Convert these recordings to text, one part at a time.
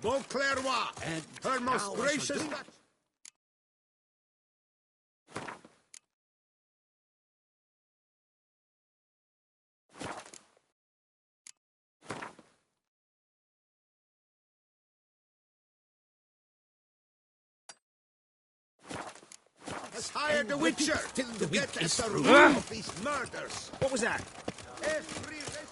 Beauclerc, and her most gracious... has hired the Witcher to get at the root of these murders. What was that? Every resident...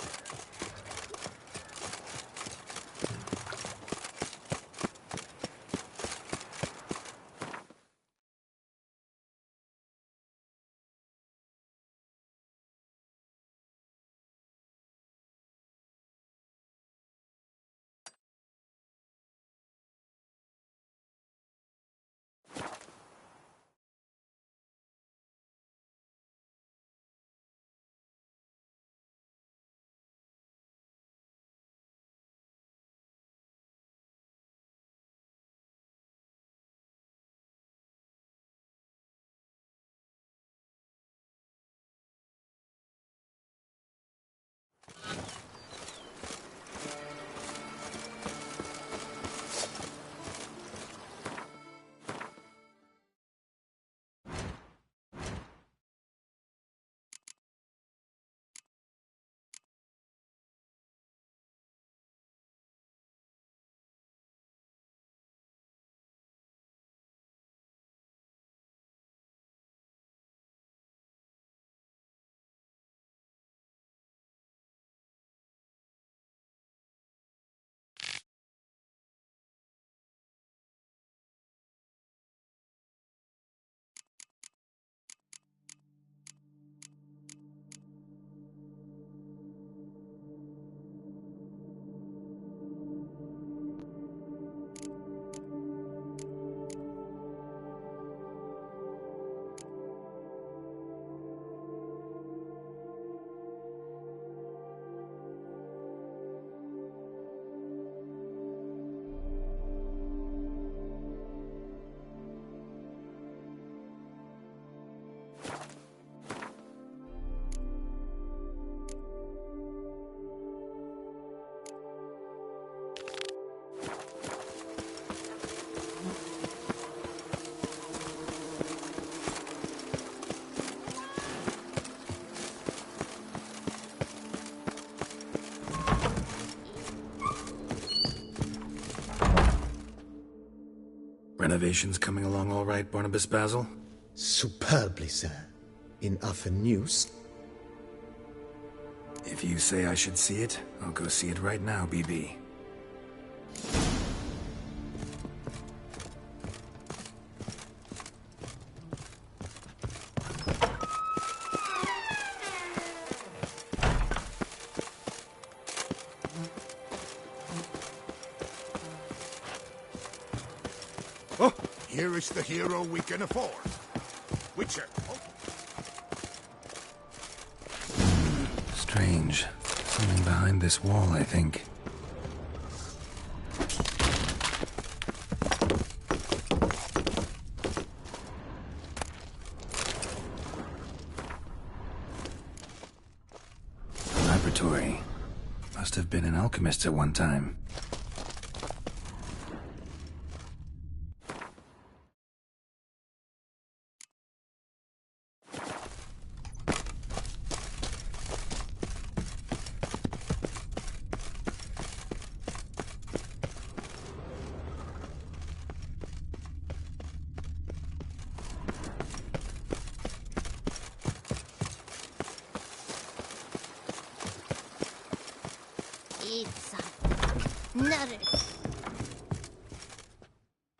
Renovations coming along all right, Barnabas Basil? Superbly, sir. In other news... If you say I should see it, I'll go see it right now, BB. Here is the hero we can afford. Witcher. Oh. Strange. Something behind this wall, I think. A laboratory. Must have been an alchemist at one time.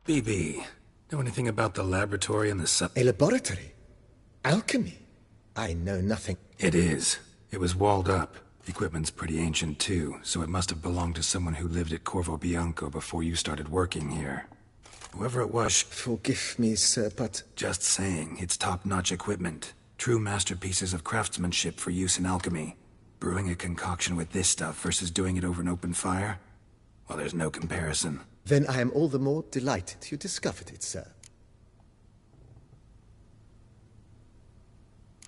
BB, know anything about the laboratory and the A laboratory? Alchemy? I know nothing. It is. It was walled up. Equipment's pretty ancient too, so it must have belonged to someone who lived at Corvo Bianco before you started working here. Whoever it was... Forgive me, sir, but... Just saying, it's top-notch equipment. True masterpieces of craftsmanship for use in alchemy. Brewing a concoction with this stuff versus doing it over an open fire? Well, there's no comparison. Then I am all the more delighted you discovered it, sir.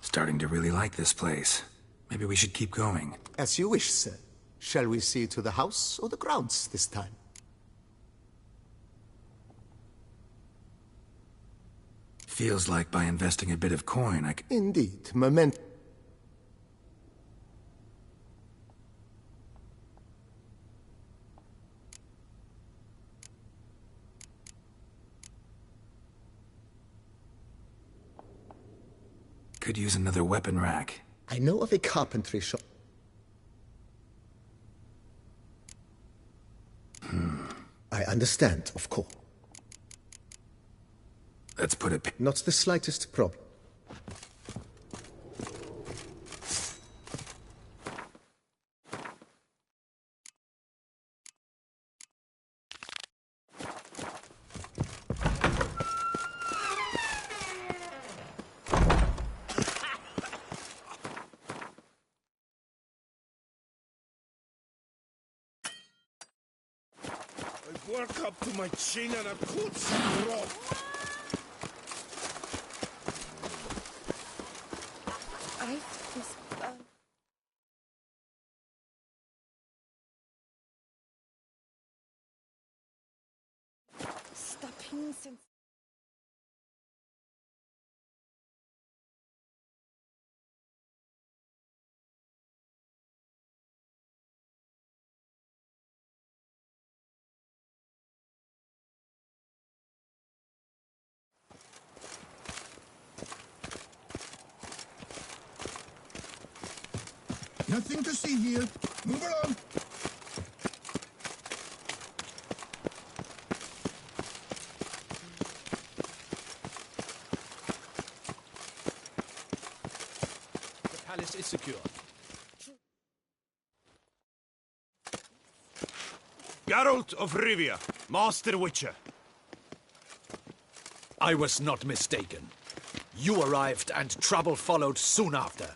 Starting to really like this place. Maybe we should keep going. As you wish, sir. Shall we see to the house or the grounds this time? Feels like by investing a bit of coin, I c- Indeed, moment. could use another weapon rack. I know of a carpentry shop. I understand, of course. Let's put it... Not the slightest problem. I work up to my chin and a cold rock. Stopping since. Nothing to see here. Move along. The palace is secure. Geralt of Rivia, Master Witcher. I was not mistaken. You arrived and trouble followed soon after.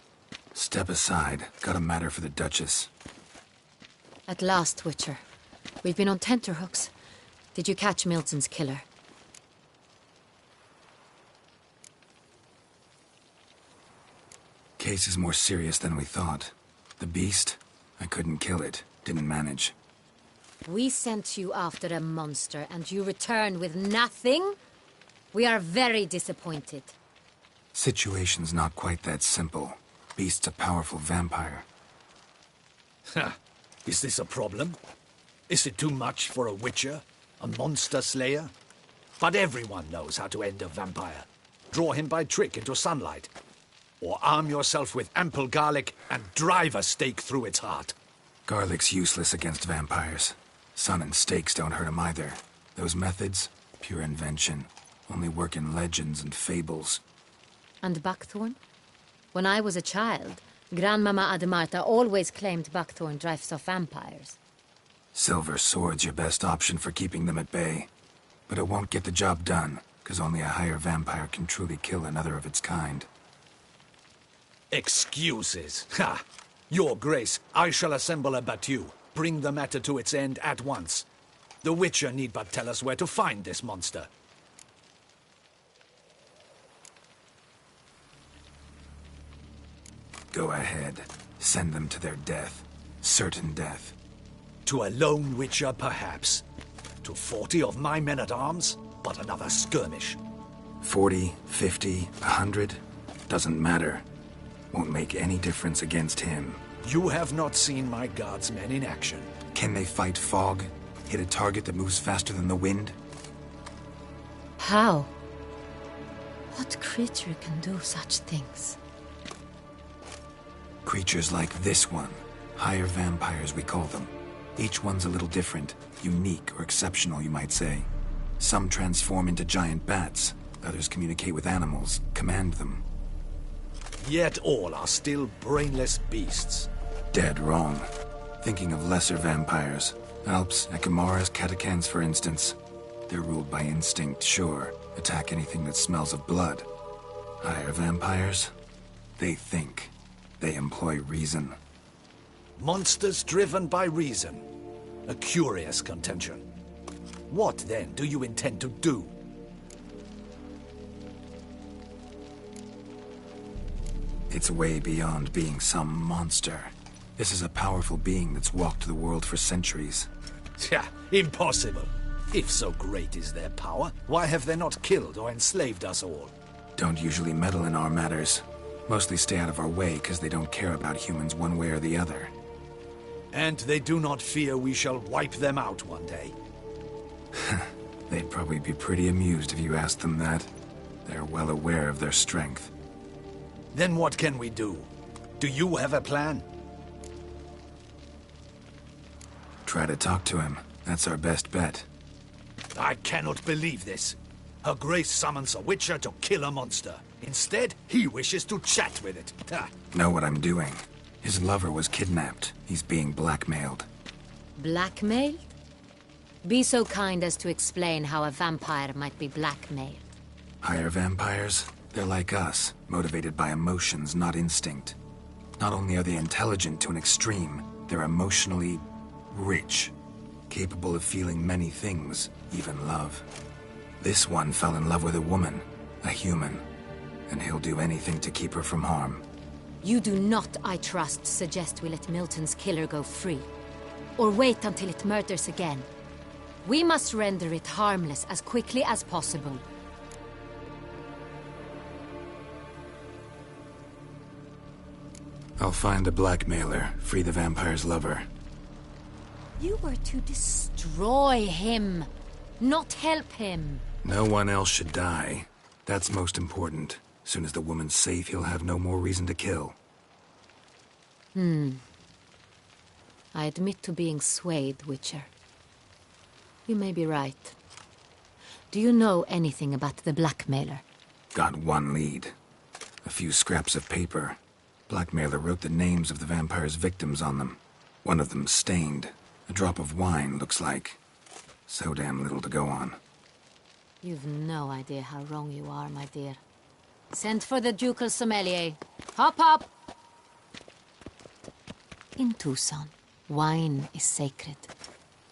Step aside. Got a matter for the Duchess. At last, Witcher. We've been on tenterhooks. Did you catch Milton's killer? Case is more serious than we thought. The beast? I couldn't kill it. Didn't manage. We sent you after a monster, and you returned with nothing? We are very disappointed. Situation's not quite that simple. Beast's a powerful vampire. Ha! Is this a problem? Is it too much for a witcher? A monster slayer? But everyone knows how to end a vampire. Draw him by trick into sunlight. Or arm yourself with ample garlic and drive a stake through its heart. Garlic's useless against vampires. Sun and stakes don't hurt him either. Those methods, pure invention. Only work in legends and fables. And buckthorn? When I was a child, Grandmama Ademarta always claimed buckthorn drives off vampires. Silver sword's your best option for keeping them at bay. But it won't get the job done, because only a higher vampire can truly kill another of its kind. Excuses. Ha! Your Grace, I shall assemble a battue. Bring the matter to its end at once. The Witcher need but tell us where to find this monster. Go ahead. Send them to their death. Certain death. To a lone Witcher, perhaps. To 40 of my men-at-arms, but another skirmish. 40, 50, 100? Doesn't matter. Won't make any difference against him. You have not seen my guardsmen in action. Can they fight fog? Hit a target that moves faster than the wind? How? What creature can do such things? Creatures like this one. Higher vampires, we call them. Each one's a little different. Unique or exceptional, you might say. Some transform into giant bats. Others communicate with animals, command them. Yet all are still brainless beasts. Dead wrong. Thinking of lesser vampires. Alps, Echimaras, Catacans, for instance. They're ruled by instinct, sure. Attack anything that smells of blood. Higher vampires? They think. They employ reason. Monsters driven by reason. A curious contention. What, then, do you intend to do? It's way beyond being some monster. This is a powerful being that's walked the world for centuries. Tja, impossible. If so great is their power, why have they not killed or enslaved us all? don't usually meddle in our matters. Mostly stay out of our way because they don't care about humans one way or the other. And they do not fear we shall wipe them out one day. They'd probably be pretty amused if you asked them that. They're well aware of their strength. Then what can we do? Do you have a plan? Try to talk to him. That's our best bet. I cannot believe this. Her Grace summons a witcher to kill a monster. Instead, he wishes to chat with it. Ha. Know what I'm doing. His lover was kidnapped. He's being blackmailed. Blackmailed? Be so kind as to explain how a vampire might be blackmailed. Higher vampires? They're like us, motivated by emotions, not instinct. Not only are they intelligent to an extreme, they're emotionally rich, capable of feeling many things, even love. This one fell in love with a woman, a human, and he'll do anything to keep her from harm. You do not, I trust, suggest we let Milton's killer go free, or wait until it murders again. We must render it harmless as quickly as possible. I'll find the blackmailer, free the vampire's lover. You were to destroy him, not help him. No one else should die. That's most important. Soon as the woman's safe, he'll have no more reason to kill. I admit to being swayed, Witcher. You may be right. Do you know anything about the blackmailer? Got one lead. A few scraps of paper. Blackmailer wrote the names of the vampire's victims on them. One of them stained. A drop of wine, looks like. So damn little to go on. You've no idea how wrong you are, my dear. Send for the ducal sommelier. Hop, hop! In Tucson, wine is sacred.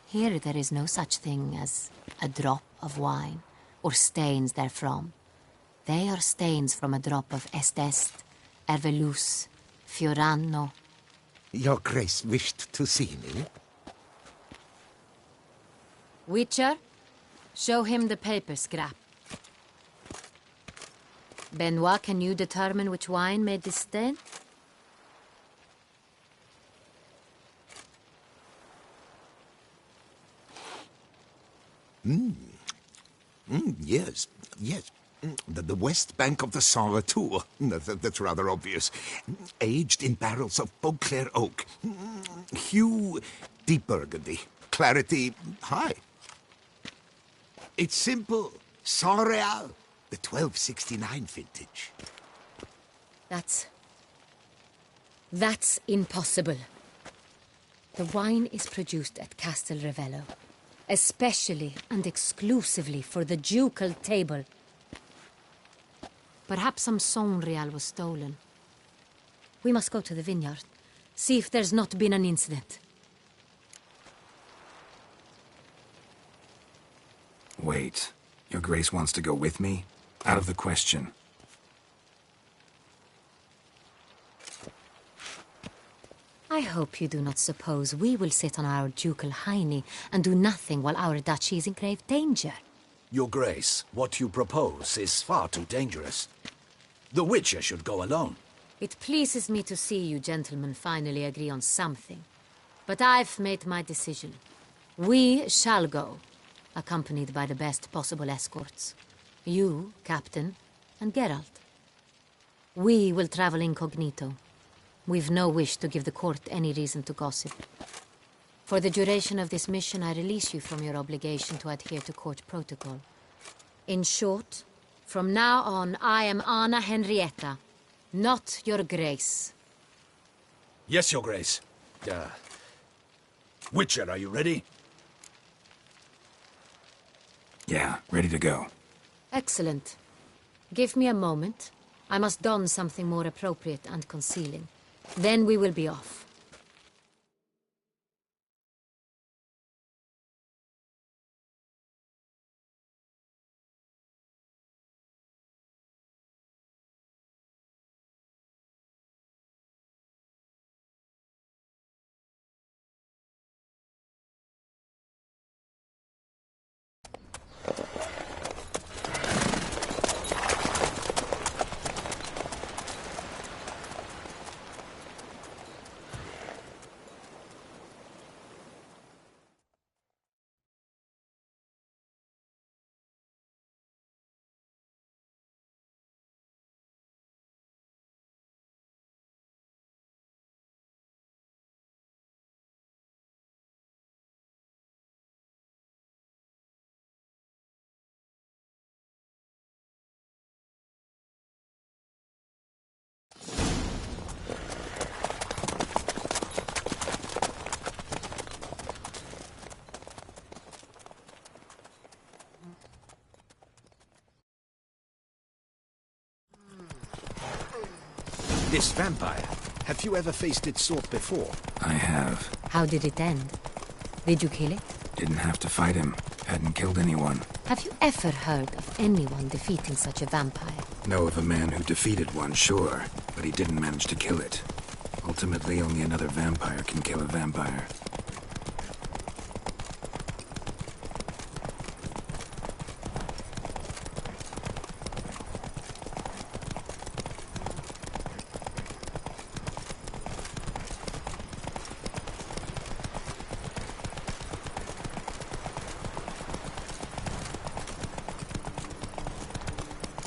Here there is no such thing as a drop of wine, or stains therefrom. They are stains from a drop of Est, Ervelus, Fiorano. Your Grace wished to see me? Witcher, show him the paper scrap. Benoit, can you determine which wine made this stain? Yes. The west bank of the Saint Tour. That's rather obvious. Aged in barrels of Beauclair oak. Hue, deep burgundy. Clarity, high. It's simple. Saint Real, the 1269 vintage. That's impossible. The wine is produced at Castel Ravello, especially and exclusively for the ducal table. Perhaps some Saint Real was stolen. We must go to the vineyard, see if there's not been an incident. Wait. Your Grace wants to go with me? Out of the question. I hope you do not suppose we will sit on our ducal hiney and do nothing while our duchy is in grave danger. Your Grace, what you propose is far too dangerous. The Witcher should go alone. It pleases me to see you gentlemen finally agree on something. But I've made my decision. We shall go, accompanied by the best possible escorts. You, Captain, and Geralt. We will travel incognito. We've no wish to give the court any reason to gossip. For the duration of this mission, I release you from your obligation to adhere to court protocol. In short, from now on, I am Anna Henrietta, not your Grace. Yes, Your Grace. Witcher, are you ready? Yeah, ready to go. Excellent. Give me a moment. I must don something more appropriate and concealing. Then we will be off. This vampire, have you ever faced its sort before? I have. How did it end? Did you kill it? Didn't have to fight him. Hadn't killed anyone. Have you ever heard of anyone defeating such a vampire? Know of a man who defeated one, sure, but he didn't manage to kill it. Ultimately, only another vampire can kill a vampire.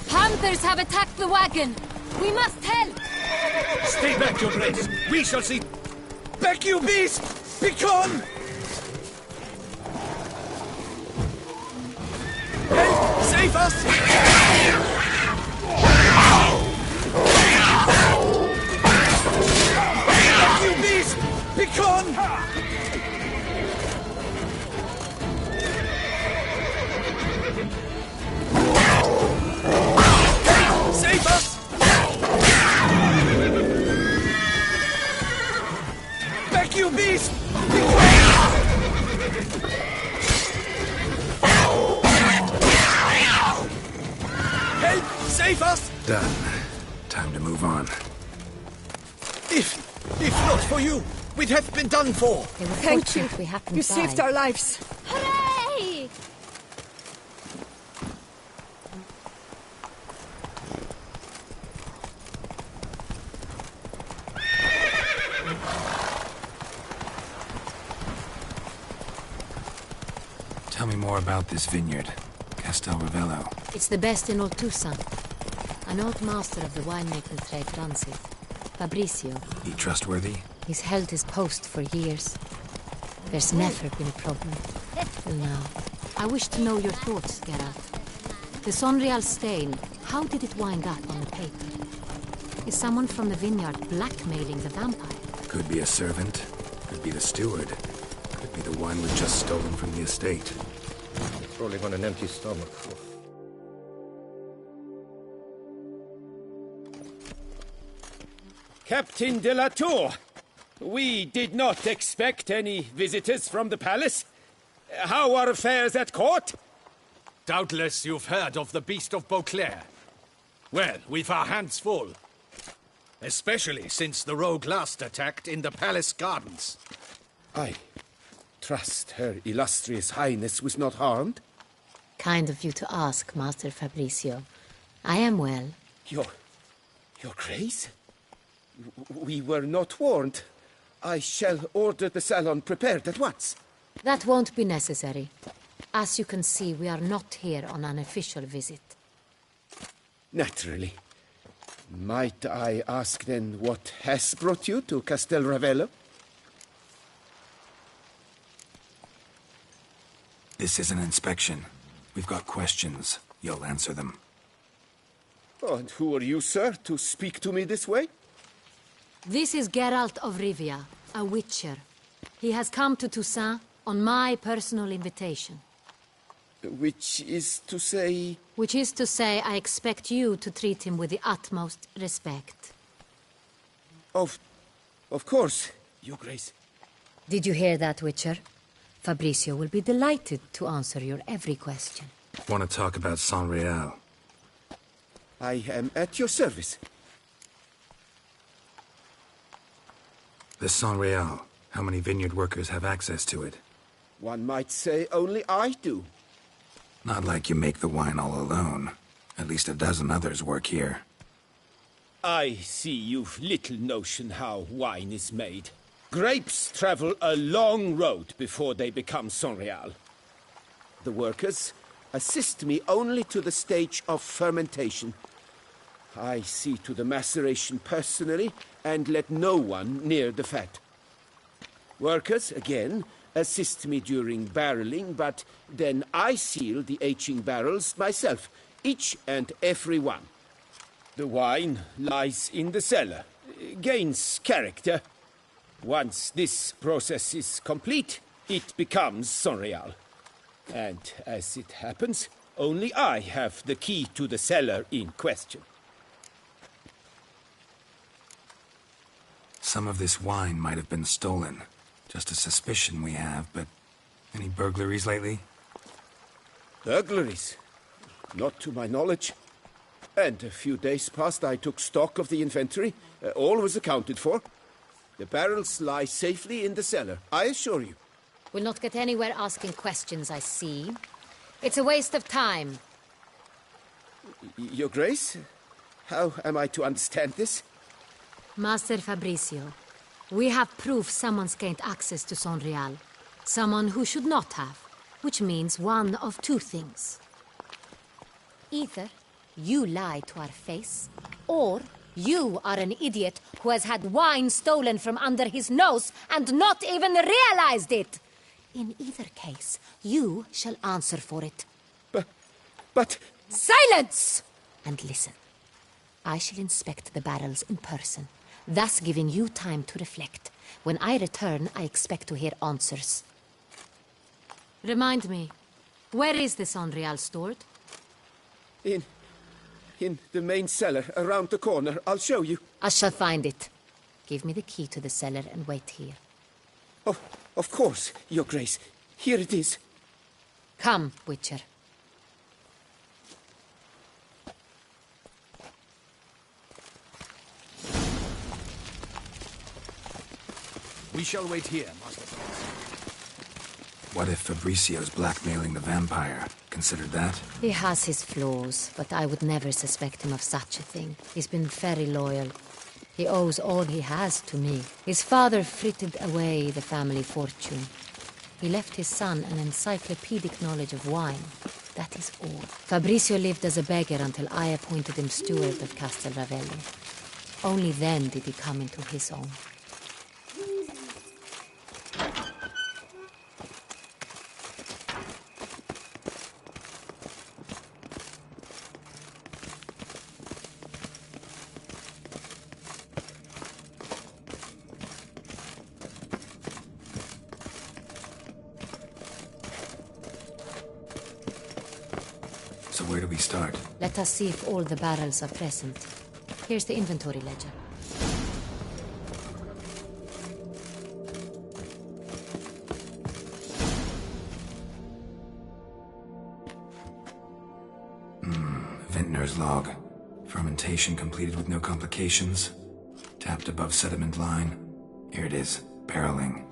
Hunters have attacked the wagon! We must help! Stay back, your grace! We shall see... Back, you beast! Begone! Help! Save us! Back, you beast! Begone! Save us! Back, you beast! Help! Save us! Done. Time to move on. If not for you, we'd have been done for. They were Thank you. fortunate we happened You by. saved our lives. Hooray! Tell me more about this vineyard. Castel Ravello. It's the best in all Tucson. An old master of the winemaking trade runs it. Fabrizio. He trustworthy? He's held his post for years. There's never been a problem. Till now. I wish to know your thoughts, Geralt. The Sonreal stain, how did it wind up on the paper? Is someone from the vineyard blackmailing the vampire? Could be a servant. Could be the steward. Could be the wine was just stolen from the estate. Rolling on an empty stomach. Captain de la Tour, we did not expect any visitors from the palace. How are affairs at court? Doubtless you've heard of the Beast of Beauclair. Well, we've our hands full. Especially since the rogue last attacked in the palace gardens. I trust Her Illustrious Highness was not harmed. Kind of you to ask, Master Fabrizio. I am well. Your Grace? We were not warned. I shall order the salon prepared at once. That won't be necessary. As you can see, we are not here on an official visit. Naturally. Might I ask then what has brought you to Castel Ravello? This is an inspection. We've got questions. You'll answer them. Oh, and who are you, sir, to speak to me this way? This is Geralt of Rivia, a witcher. He has come to Toussaint on my personal invitation. Which is to say... Which is to say, I expect you to treat him with the utmost respect. Of course, Your Grace. Did you hear that, Witcher? Fabrizio will be delighted to answer your every question. Want to talk about Sonreal? I am at your service. The Sonreal. How many vineyard workers have access to it? One might say only I do. Not like you make the wine all alone. At least a dozen others work here. I see you've little notion how wine is made. Grapes travel a long road before they become Sonreal. The workers assist me only to the stage of fermentation. I see to the maceration personally and let no one near the fat. Workers, again, assist me during barreling, but then I seal the aging barrels myself, each and every one. The wine lies in the cellar, gains character. Once this process is complete, it becomes Sonreal. And as it happens, only I have the key to the cellar in question. Some of this wine might have been stolen. Just a suspicion we have, but any burglaries lately? Burglaries? Not to my knowledge. And a few days past I took stock of the inventory. All was accounted for. The barrels lie safely in the cellar, I assure you. We'll not get anywhere asking questions, I see. It's a waste of time. Your Grace? How am I to understand this? Master Fabricio, we have proof someone's gained access to Son Real. Someone who should not have, which means one of two things. Either you lie to our face, or you are an idiot who has had wine stolen from under his nose and not even realized it. In either case, you shall answer for it. But... Silence! And listen. I shall inspect the barrels in person, thus giving you time to reflect. When I return, I expect to hear answers. Remind me, where is the Son Real stored? In the main cellar, around the corner. I'll show you. I shall find it. Give me the key to the cellar and wait here. Oh, of course, Your Grace. Here it is. Come, Witcher. We shall wait here, Master. What if Fabricio's blackmailing the vampire? Considered that? He has his flaws, but I would never suspect him of such a thing. He's been very loyal. He owes all he has to me. His father frittered away the family fortune. He left his son an encyclopedic knowledge of wine. That is all. Fabricio lived as a beggar until I appointed him steward of Castel Ravelli. Only then did he come into his own. So where do we start? Let us see if all the barrels are present. Here's the inventory ledger. Vintner's log. Fermentation completed with no complications. Tapped above sediment line. Here it is. Barreling.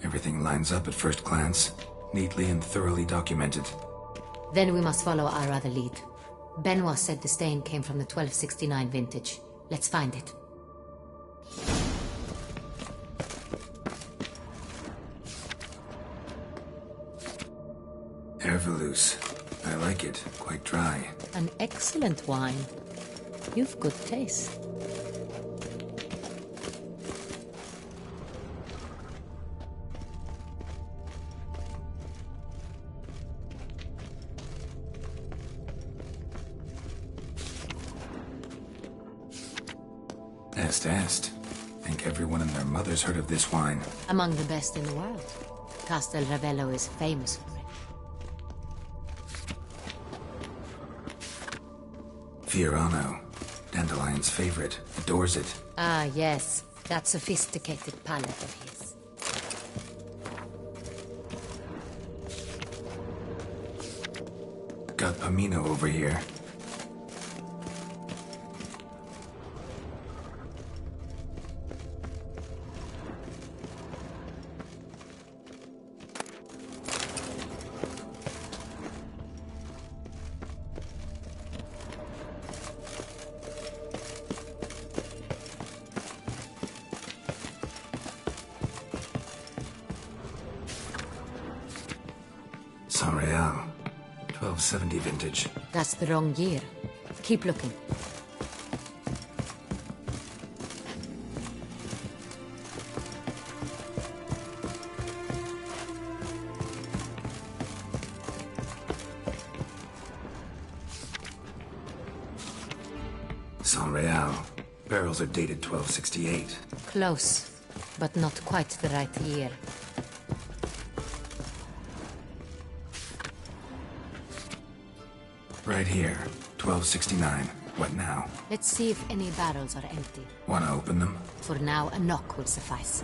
Everything lines up at first glance. Neatly and thoroughly documented. Then we must follow our other lead. Benoit said the stain came from the 1269 vintage. Let's find it. Herveloos. I like it. Quite dry. An excellent wine. You've good taste. Est. Think everyone and their mother's heard of this wine. Among the best in the world. Castel Ravello is famous for it. Fiorano. Dandelion's favorite. Adores it. Ah, yes. That sophisticated palate of his. Got Pomino over here. San Real. 1270 vintage. That's the wrong year. Keep looking. San Real. Barrels are dated 1268. Close, but not quite the right year. Right here. 1269. What now? Let's see if any barrels are empty. Wanna open them? For now, a knock will suffice.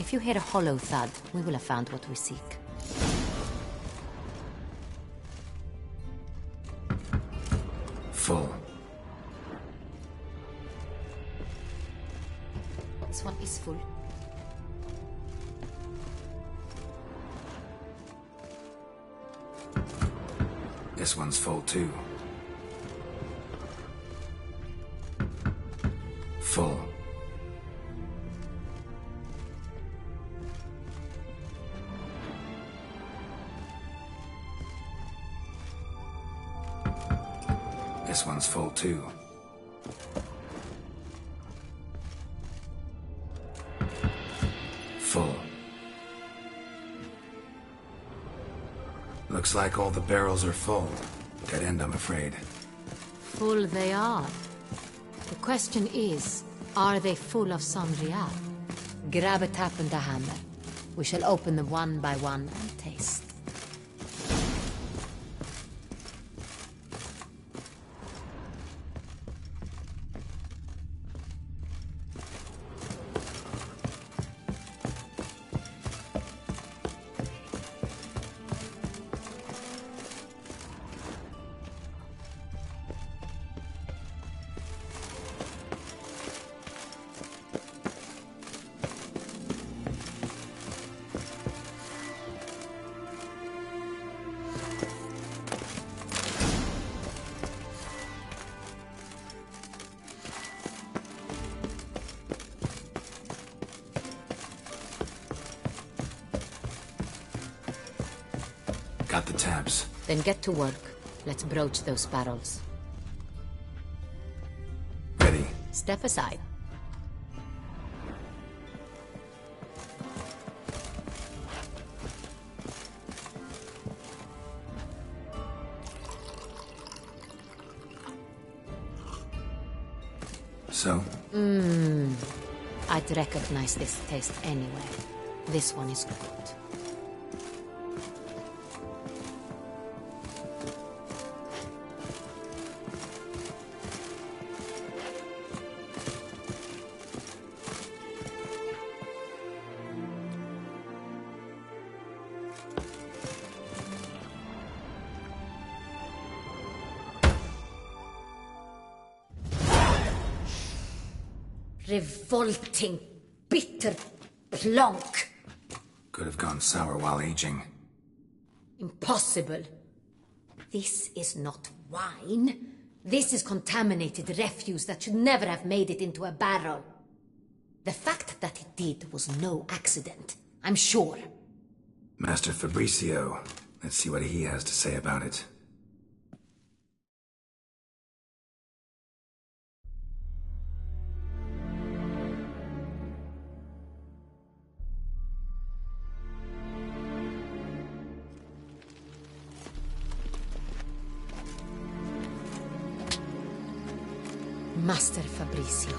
If you hear a hollow thud, we will have found what we seek. Full. This one is full. This one's full too. Full. This one's full too. Full. Looks like all the barrels are full. Dead end, I'm afraid. Full they are. The question is, are they full of sangria? Grab a tap and a hammer. We shall open them one by one and taste. Got the tabs. Then get to work. Let's broach those barrels. Ready. Step aside. So? I'd recognize this taste anyway. This one is good. Revolting, bitter plonk. Could have gone sour while aging. Impossible. This is not wine. This is contaminated refuse that should never have made it into a barrel. The fact that it did was no accident, I'm sure. Master Fabricio. Let's see what he has to say about it. Master Fabricio,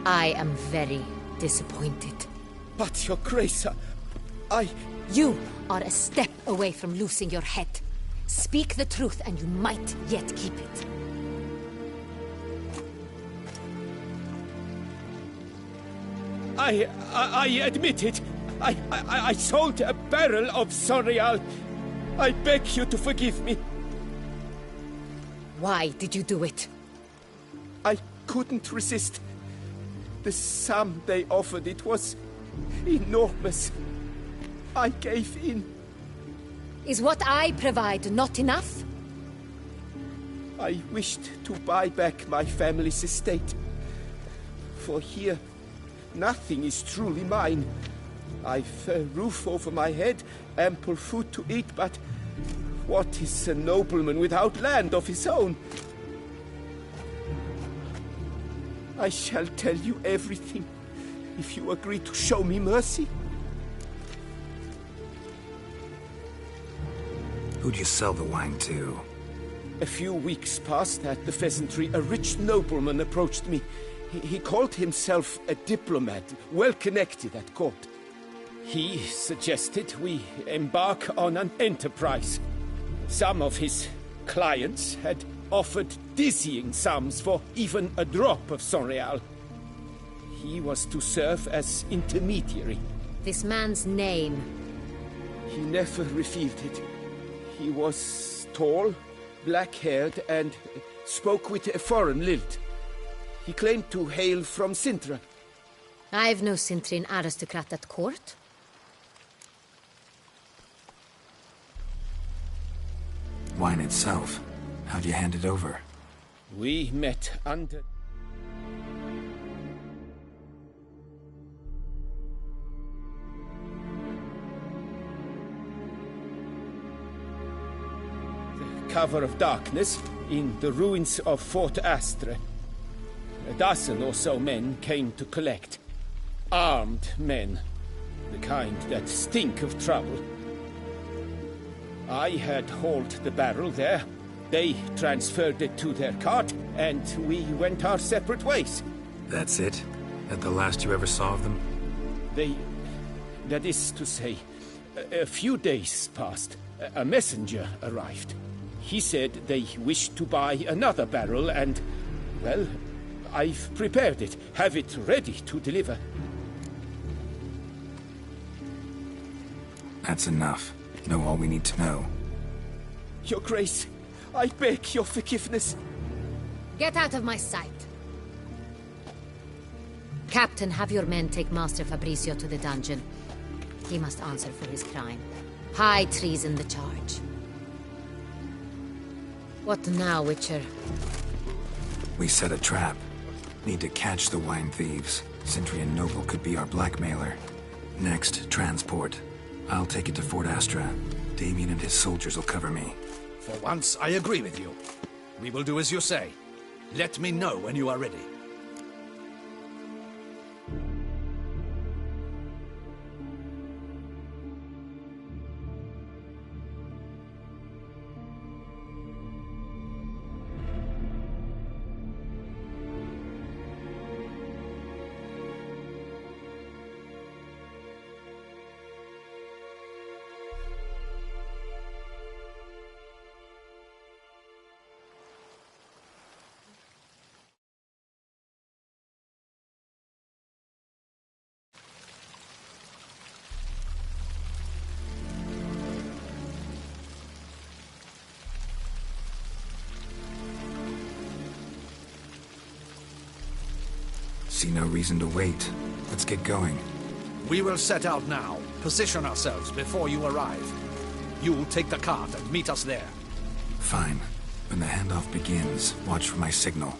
I am very disappointed. But, Your Grace, I... You are a step away from losing your head. Speak the truth and you might yet keep it. I admit it. I sold a barrel of Sonreal. I beg you to forgive me. Why did you do it? I couldn't resist. The sum they offered, it was enormous. I gave in. Is what I provide not enough? I wished to buy back my family's estate. For here, nothing is truly mine. I've a roof over my head, ample food to eat, but what is a nobleman without land of his own? I shall tell you everything, if you agree to show me mercy. Who'd you sell the wine to? A few weeks past at the pheasantry, a rich nobleman approached me. He called himself a diplomat, well connected at court. He suggested we embark on an enterprise. Some of his clients had offered dizzying sums for even a drop of Sonreal. He was to serve as intermediary. This man's name. He never revealed it. He was tall, black-haired, and spoke with a foreign lilt. He claimed to hail from Sintra. I've no Sintrin aristocrat at court. Wine itself. How'd you hand it over? We met under... the cover of darkness in the ruins of Fort Astre. A dozen or so men came to collect. Armed men. The kind that stink of trouble. I had hauled the barrel there. They transferred it to their cart, and we went our separate ways. That's it? That the last you ever saw of them? That is to say, a few days passed. A messenger arrived. He said they wished to buy another barrel and, well, I've prepared it. Have it ready to deliver. That's enough. Know all we need to know. Your Grace, I beg your forgiveness. Get out of my sight. Captain, have your men take Master Fabrizio to the dungeon. He must answer for his crime. High treason the charge. What now, Witcher? We set a trap. Need to catch the wine thieves. Centrian Noble could be our blackmailer. Next, transport. I'll take it to Fort Astra. Damien and his soldiers will cover me. For once, I agree with you. We will do as you say. Let me know when you are ready. See no reason to wait. Let's get going. We will set out now. Position ourselves before you arrive. You'll take the cart and meet us there. Fine. When the handoff begins, watch for my signal.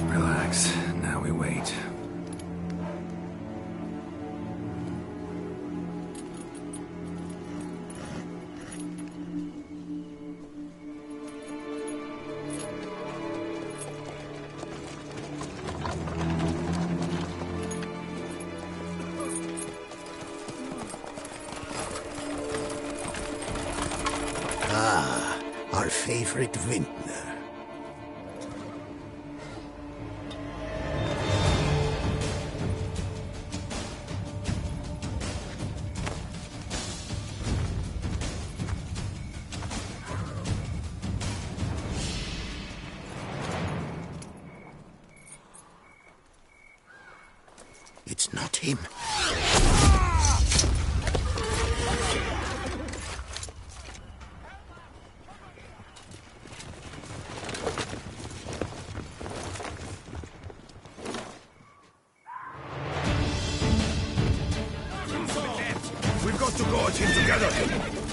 Relax. Now we wait. Our favorite vintner. It's not him. Team together!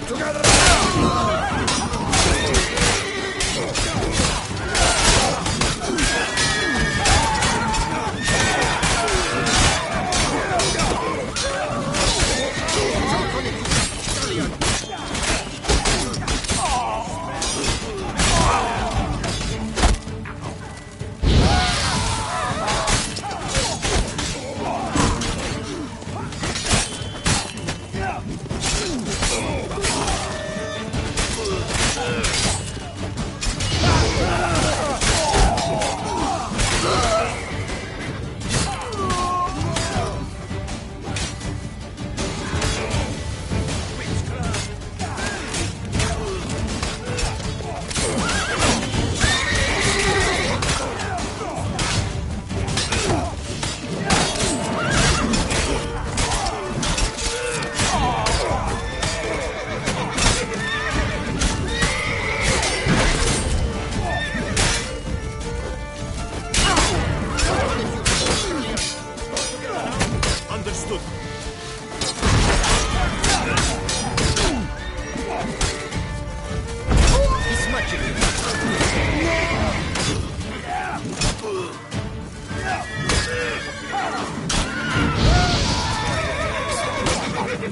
Together! Now! All together! Follow me! Follow me!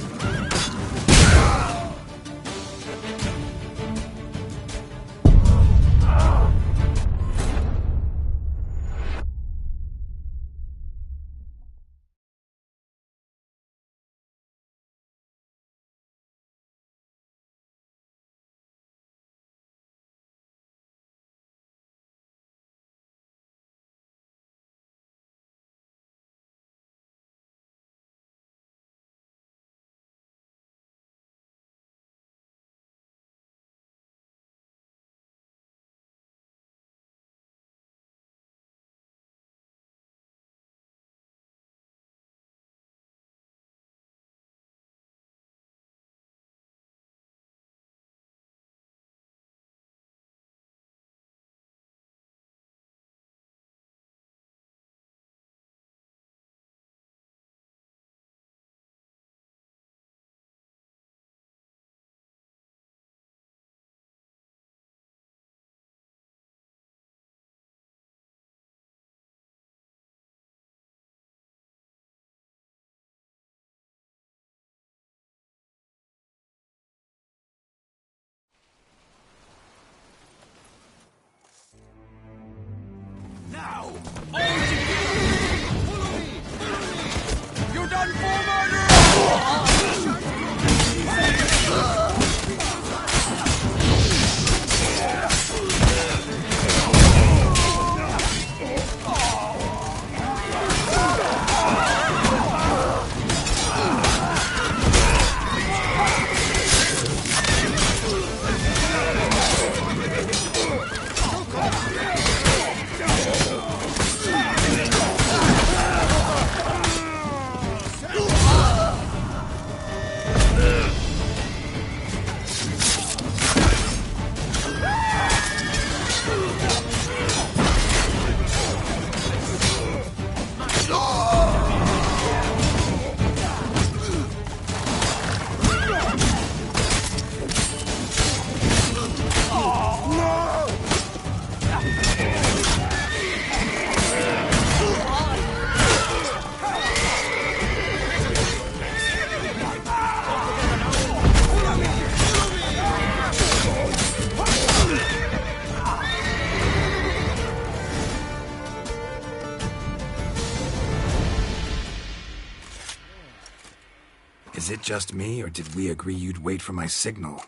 You're done for murder! Is it just me, or did we agree you'd wait for my signal?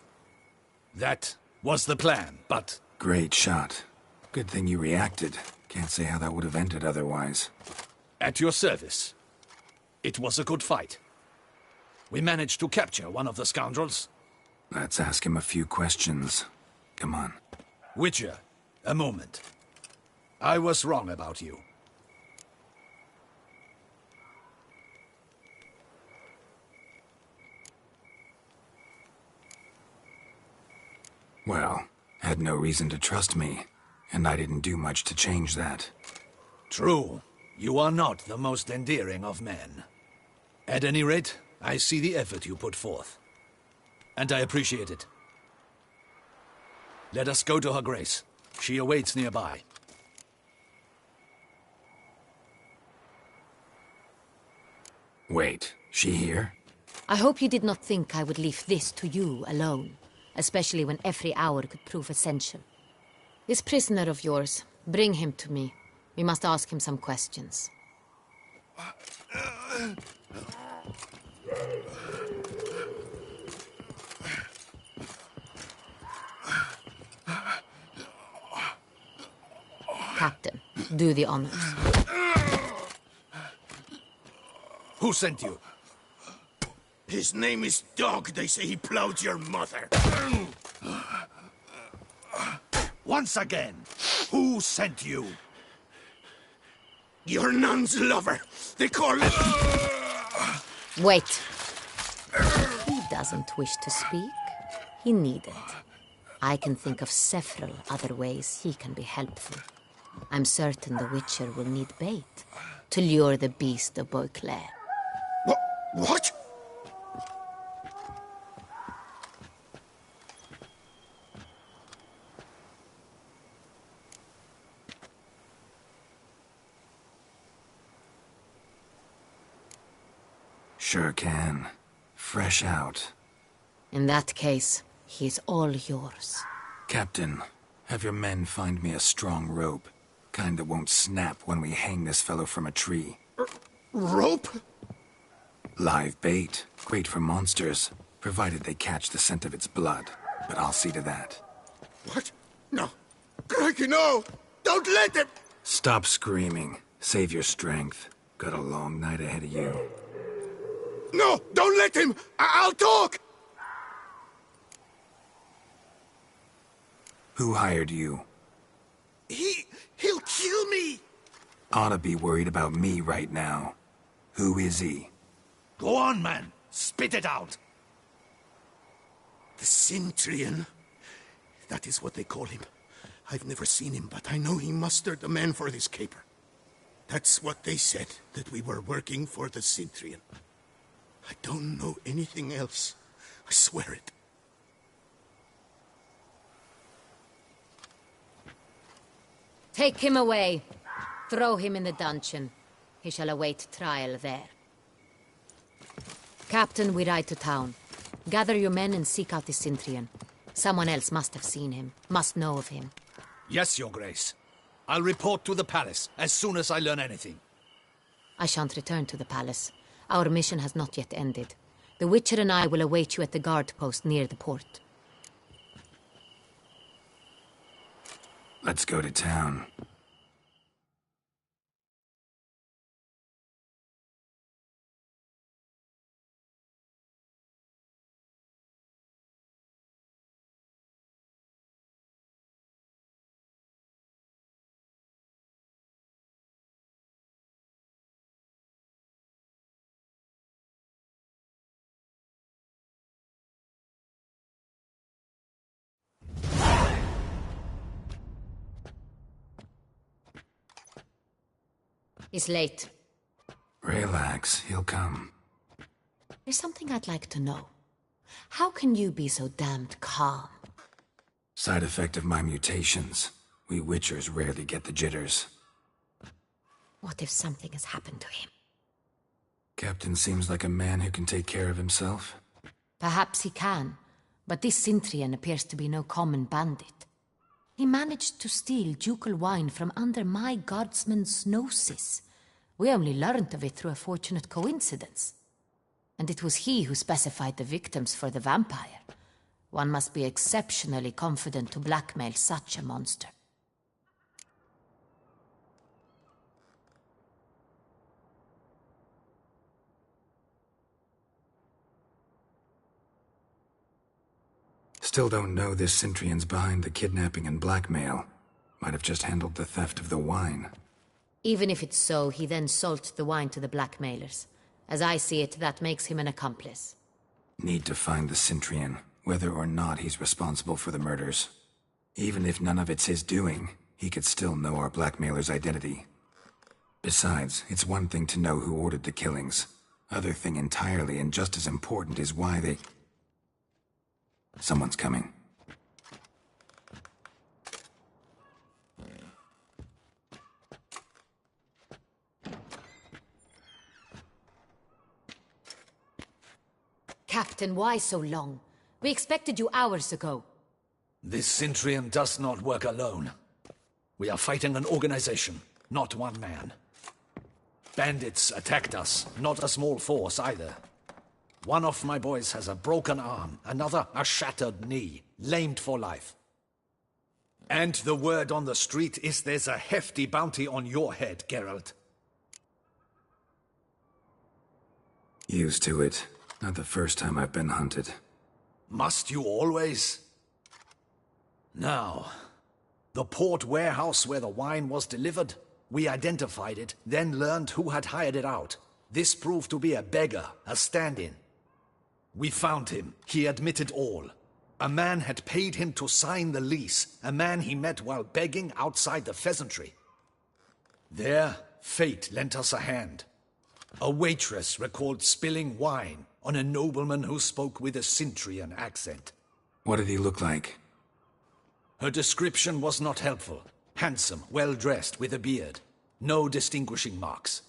That was the plan, but... Great shot. Good thing you reacted. Can't say how that would have ended otherwise. At your service. It was a good fight. We managed to capture one of the scoundrels. Let's ask him a few questions. Come on. Witcher, a moment. I was wrong about you. Well, had no reason to trust me, and I didn't do much to change that. True. You are not the most endearing of men. At any rate, I see the effort you put forth. and I appreciate it. Let us go to Her Grace. She awaits nearby. Wait, she here? I hope you did not think I would leave this to you alone, especially when every hour could prove essential. This prisoner of yours, bring him to me. We must ask him some questions. Captain, do the honors. Who sent you? His name is Dog. They say he plowed your mother. Once again, who sent you? Your nun's lover. They call it... Wait. He doesn't wish to speak. He needn't. I can think of several other ways he can be helpful. I'm certain the Witcher will need bait to lure the beast of Beauclair. What? Sure can. Fresh out. In that case, he's all yours. Captain, have your men find me a strong rope. Kind that won't snap when we hang this fellow from a tree. Rope? Live bait. Great for monsters, provided they catch the scent of its blood. But I'll see to that. What? No. Crikey, no! Don't let him! Stop screaming. Save your strength. Got a long night ahead of you. No! Don't let him! I'll talk! Who hired you? He'll kill me! Ought to be worried about me right now. Who is he? Go on, man. Spit it out. The Centurion. That is what they call him. I've never seen him, but I know he mustered the men for this caper. That's what they said, that we were working for the Centurion. I don't know anything else. I swear it. Take him away. Throw him in the dungeon. He shall await trial there. Captain, we ride to town. Gather your men and seek out the Centurion. Someone else must have seen him, must know of him. Yes, Your Grace. I'll report to the palace as soon as I learn anything. I shan't return to the palace. Our mission has not yet ended. The Witcher and I will await you at the guard post near the port. Let's go to town. He's late. Relax, he'll come. There's something I'd like to know. How can you be so damned calm? Side effect of my mutations. We Witchers rarely get the jitters. What if something has happened to him? Captain seems like a man who can take care of himself. Perhaps he can, but this Centurion appears to be no common bandit. He managed to steal ducal wine from under my guardsman's noses. We only learned of it through a fortunate coincidence. And it was he who specified the victims for the vampire. One must be exceptionally confident to blackmail such a monster. Still don't know this Centurion's behind the kidnapping and blackmail. Might have just handled the theft of the wine. Even if it's so, he then sold the wine to the blackmailers. As I see it, that makes him an accomplice. Need to find the Centurion, whether or not he's responsible for the murders. Even if none of it's his doing, he could still know our blackmailer's identity. Besides, it's one thing to know who ordered the killings. Other thing entirely, and just as important, is why they... Someone's coming. Captain, why so long? We expected you hours ago. This Centurion does not work alone. We are fighting an organization, not one man. Bandits attacked us, not a small force either. One of my boys has a broken arm, another a shattered knee, lamed for life. And the word on the street is there's a hefty bounty on your head, Geralt. Used to it. Not the first time I've been hunted. Must you always? Now, the port warehouse where the wine was delivered, we identified it, then learned who had hired it out. This proved to be a beggar, a stand-in. We found him. He admitted all. A man had paid him to sign the lease, a man he met while begging outside the pheasantry. There, fate lent us a hand. A waitress recalled spilling wine on a nobleman who spoke with a Cintrian accent. What did he look like? Her description was not helpful. Handsome, well-dressed, with a beard. No distinguishing marks.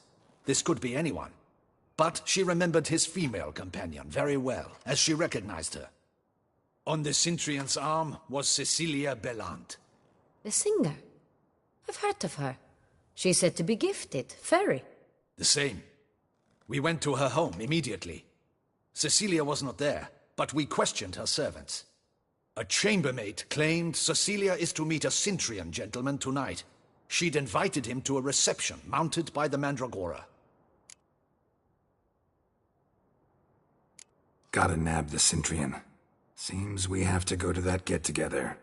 This could be anyone. But she remembered his female companion very well, as she recognized her. On the Cintrian's arm was Cecilia Bellant. The singer? I've heard of her. She's said to be gifted, fairy. The same. We went to her home immediately. Cecilia was not there, but we questioned her servants. A chambermaid claimed Cecilia is to meet a Cintrian gentleman tonight. She'd invited him to a reception mounted by the Mandragora. Gotta nab the Cintrian. Seems we have to go to that get-together.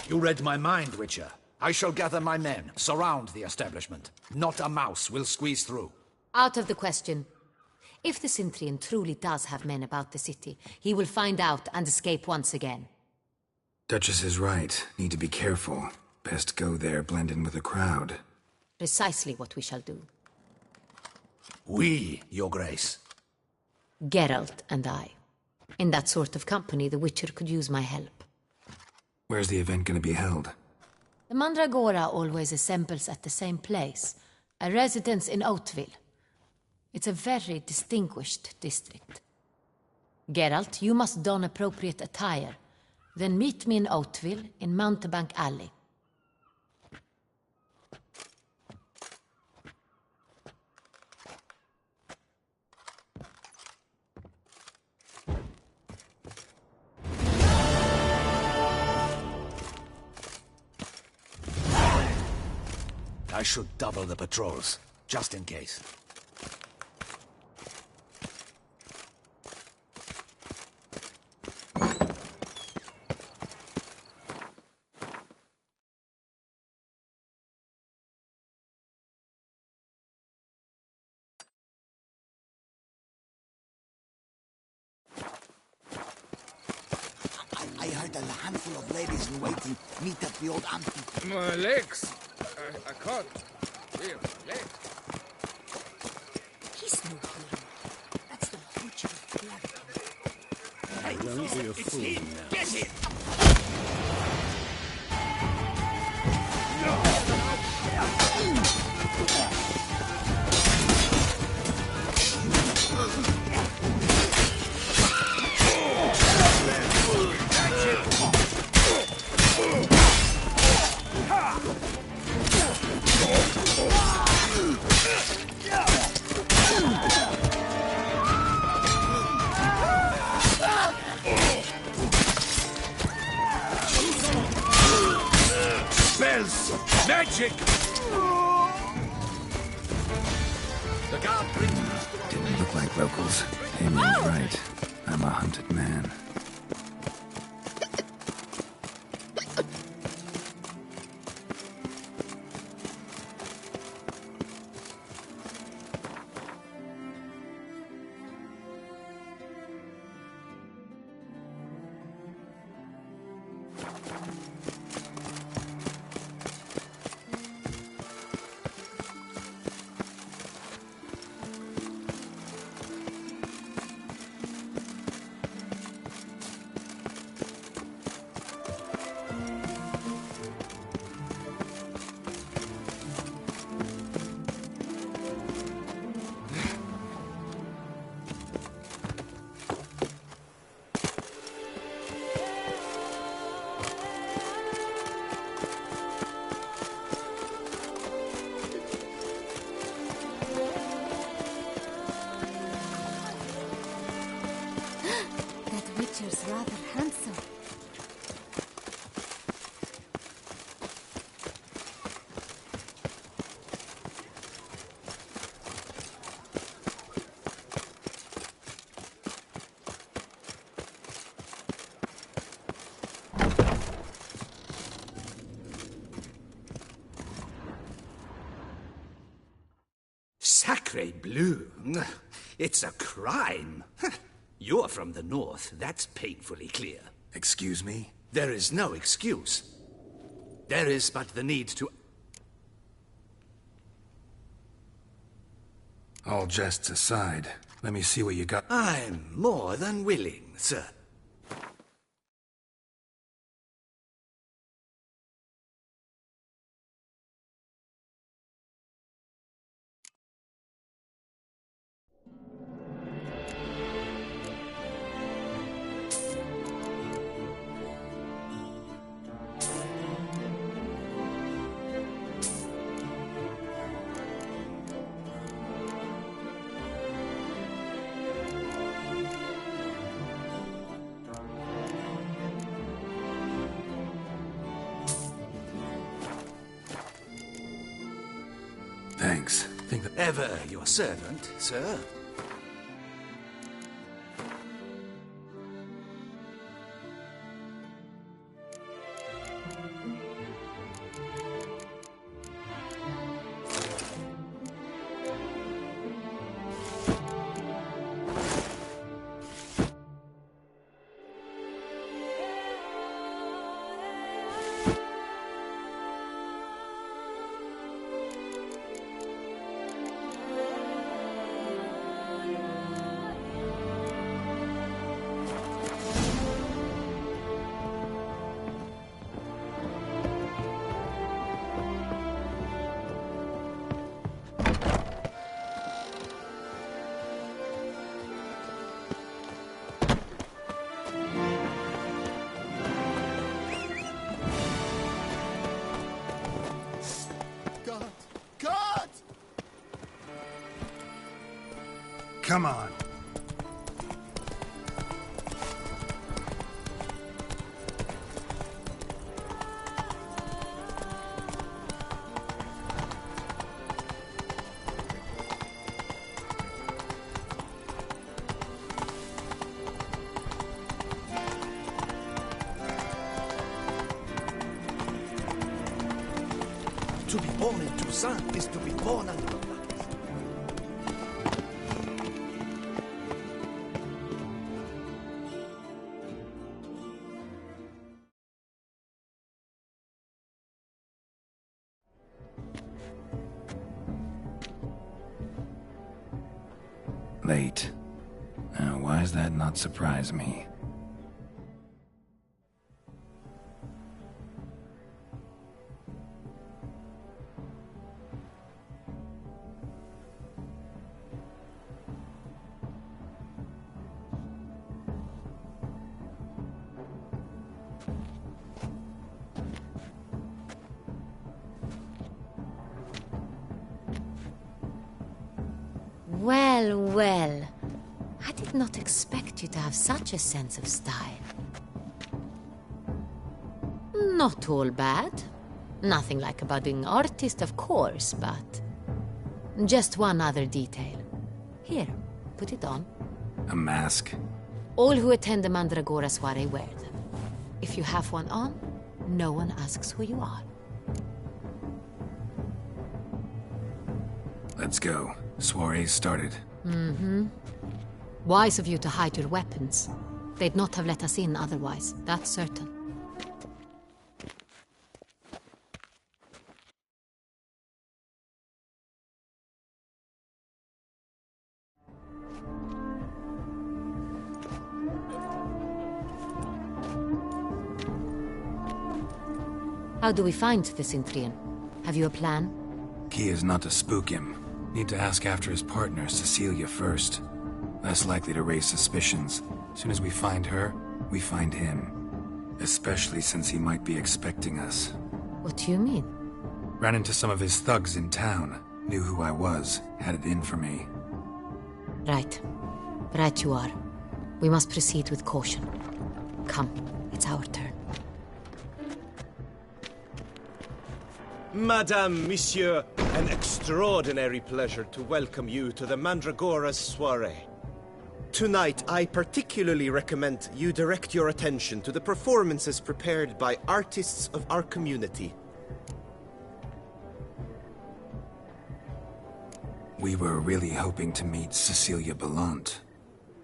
You read my mind, Witcher. I shall gather my men, surround the establishment. Not a mouse will squeeze through. Out of the question. If the Cintrian truly does have men about the city, he will find out and escape once again. Duchess is right. Need to be careful. Best go there, blend in with the crowd. Precisely what we shall do. We, Your Grace. Geralt and I. In that sort of company, the Witcher could use my help. Where's the event gonna be held? The Mandragora always assembles at the same place, a residence in Oatville. It's a very distinguished district. Geralt, you must don appropriate attire. Then meet me in Oatville, in Mountebank Alley. I should double the patrols, just in case. I heard a handful of ladies in waiting meet at the old amphitheater. My legs. I can't. Real legs. He's no hero. That's the future of blood. Hey, don't be a fool now. Get it! Magic! The guard brings us to our Didn't look like locals. Damien's right. I'm a hunted man. Sacre bleu! It's a crime! You're from the north, that's painfully clear. Excuse me? There is no excuse. There is but the need to... All jests aside, let me see what you got. I'm more than willing, sir. Thanks. Think that... Ever your servant, sir. Come on. To be born in Toussaint is to be born under the black. Late. Now, why does that not surprise me? Well, well. I did not expect you to have such a sense of style. Not all bad. Nothing like a budding artist, of course, but... just one other detail. Here, put it on. A mask? All who attend the Mandragora soiree wear them. If you have one on, no one asks who you are. Let's go. Soiree started. Mm-hmm. Wise of you to hide your weapons. They'd not have let us in otherwise, that's certain. How do we find the Cintrian? Have you a plan? Key is not to spook him. Need to ask after his partner, Cecilia, first. Less likely to raise suspicions. As soon as we find her, we find him. Especially since he might be expecting us. What do you mean? Ran into some of his thugs in town. Knew who I was. Had it in for me. Right. Right you are. We must proceed with caution. Come, it's our turn. Madame, Monsieur, an extraordinary pleasure to welcome you to the Mandragora's soiree. Tonight, I particularly recommend you direct your attention to the performances prepared by artists of our community. We were really hoping to meet Cecilia Ballant.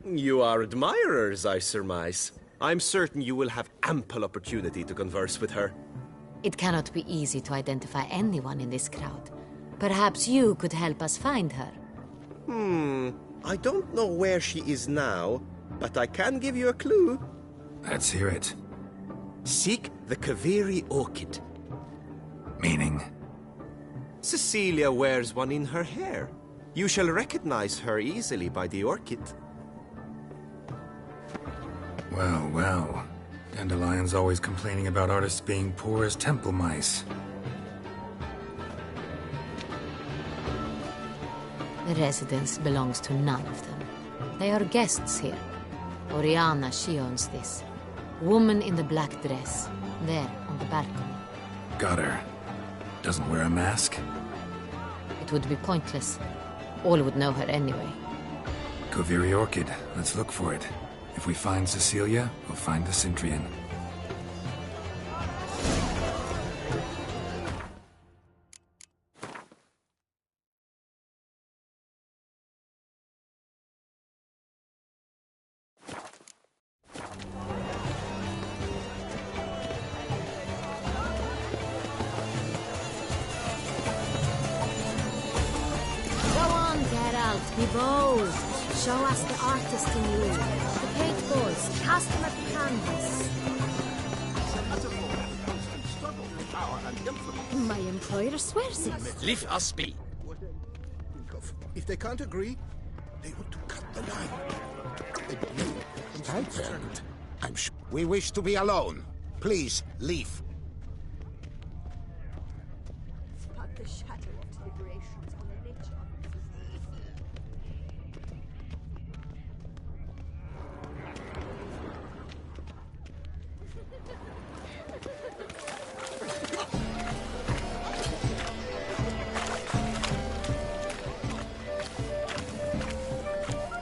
You are admirers, I surmise. I'm certain you will have ample opportunity to converse with her. It cannot be easy to identify anyone in this crowd. Perhaps you could help us find her. I don't know where she is now, but I can give you a clue. Let's hear it. Seek the Kaveri orchid. Meaning? Cecilia wears one in her hair. You shall recognize her easily by the orchid. Well, well. Dandelion's always complaining about artists being poor as temple mice. The residence belongs to none of them. They are guests here. Oriana, she owns this. Woman in the black dress. There, on the balcony. Got her. Doesn't wear a mask? It would be pointless. All would know her anyway. Kaveri Orchid. Let's look for it. If we find Cecilia, we'll find the Cintrian. Be bold. Show us the artist in you. The paint balls. Cast them at the canvas. My employer swears it. Leave us be. If they can't agree, they want to cut the line. I'm sure. We wish to be alone. Please, leave. Spot the shadow of deliberations on the nature of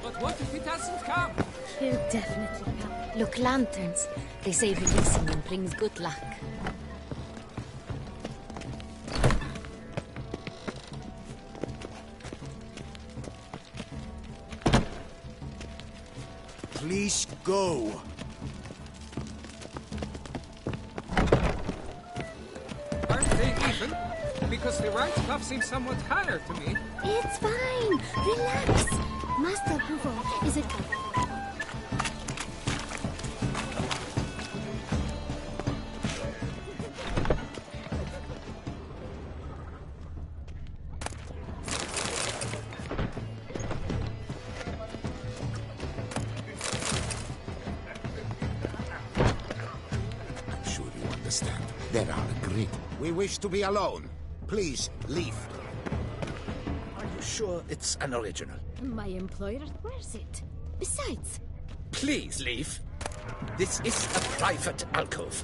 But what if he doesn't come? He'll definitely come. Look, lanterns. They say releasing them brings good luck. Please go. Aren't they even? Because the right cuff seems somewhat higher to me. It's fine. Relax. Master Bufo, is it? I'm sure you understand. There are a grid. We wish to be alone. Please, leave. Are you sure it's an original? My employer wears it. Besides, Please leave. This is a private alcove.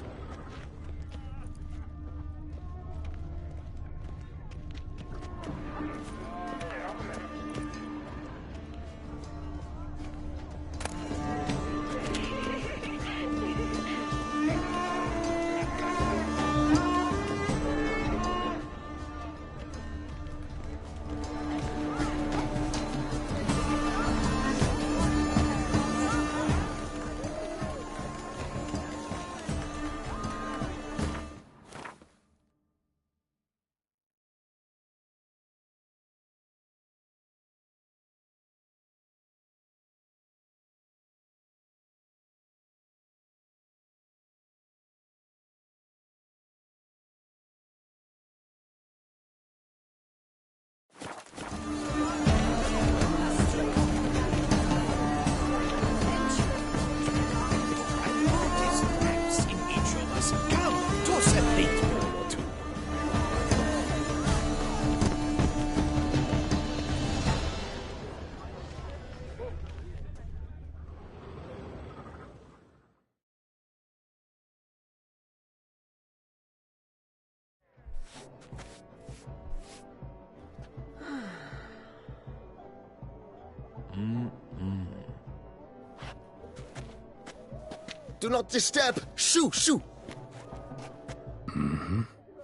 Do not disturb! Shoo! Shoo!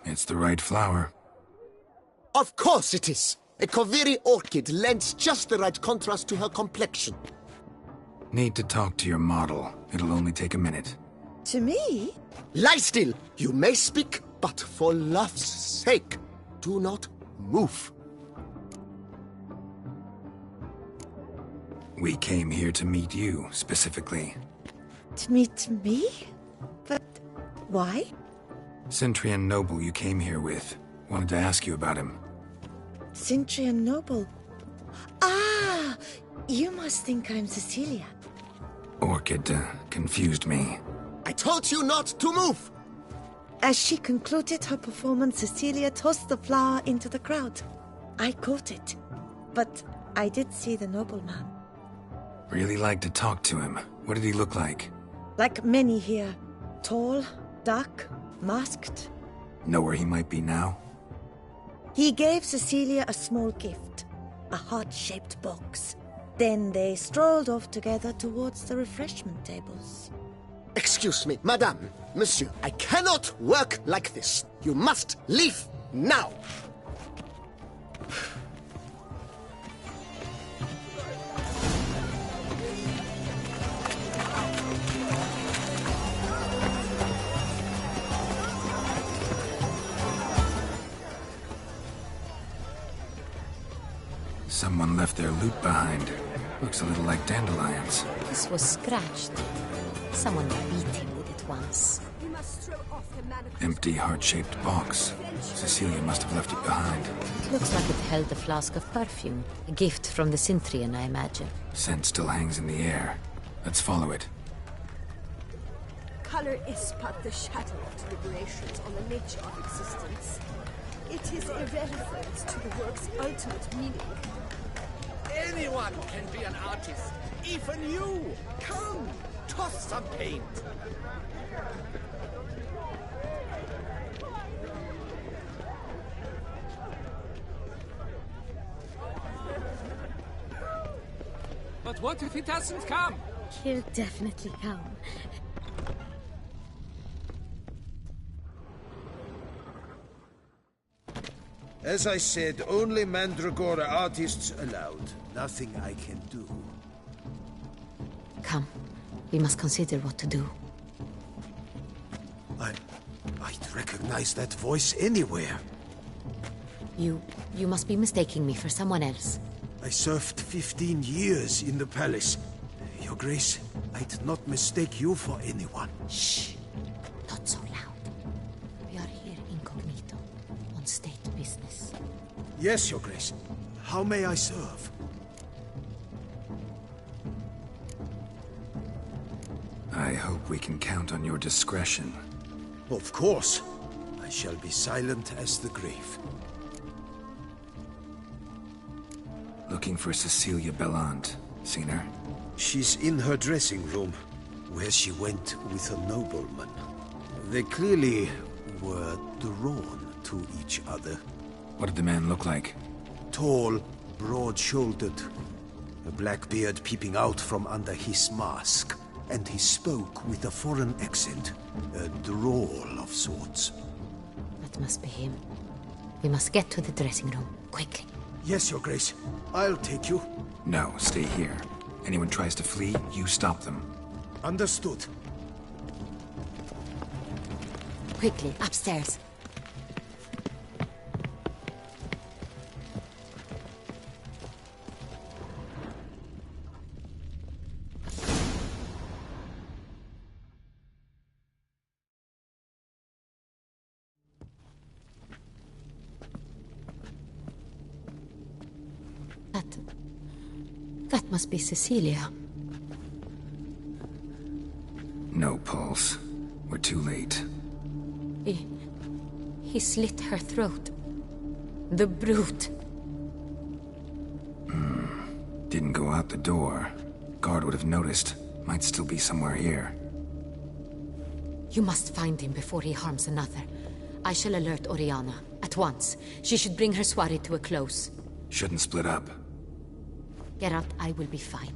It's the right flower. Of course it is! A Koviri orchid lends just the right contrast to her complexion. Need to talk to your model. It'll only take a minute. To me? Lie still! You may speak, but for love's sake, do not move. We came here to meet you, specifically. To meet me? But why? Centrian noble you came here with. Wanted to ask you about him. Centrian noble. Ah! You must think I'm Cecilia. Orchid confused me. I told you not to move! As she concluded her performance, Cecilia tossed the flower into the crowd. I caught it. But I did see the nobleman. Really like to talk to him. What did he look like? Like many here. Tall, dark, masked. Know where he might be now? He gave Cecilia a small gift. A heart-shaped box. Then they strolled off together towards the refreshment tables. Excuse me, madame, monsieur, I cannot work like this. You must leave now. Someone left their loot behind. Looks a little like dandelions. This was scratched. Someone beat him with it once. We must throw off the manacles. Empty heart-shaped box. Cecilia must have left it behind. It looks like it held a flask of perfume. A gift from the Cintrian, I imagine. Scent still hangs in the air. Let's follow it. Color is but the shadow of deliberations on the nature of existence. It is irrelevant to the work's ultimate meaning. Anyone can be an artist. Even you. Come, toss some paint. But what if he doesn't come? He'll definitely come. As I said, only Mandragora artists allowed. Nothing I can do. Come. We must consider what to do. I'd recognize that voice anywhere. You must be mistaking me for someone else. I served 15 years in the palace. Your Grace, I'd not mistake you for anyone. Shh. Not so loud. We are here incognito, on state business. Yes, Your Grace. How may I serve? I hope we can count on your discretion. Of course. I shall be silent as the grave. Looking for Cecilia Bellant. Seen her? She's in her dressing room, where she went with a nobleman. They clearly were drawn to each other. What did the man look like? Tall, broad-shouldered, a black beard peeping out from under his mask. And he spoke with a foreign accent, a drawl of sorts. That must be him. We must get to the dressing room, quickly. Yes, Your Grace. I'll take you. No, stay here. Anyone tries to flee, you stop them. Understood. Quickly, upstairs. That must be Cecilia. No pulse. We're too late. He slit her throat. The brute. Didn't go out the door. Guard would have noticed. Might still be somewhere here. You must find him before he harms another. I shall alert Oriana. At once. She should bring her soirée to a close. Shouldn't split up. Geralt, I will be fine.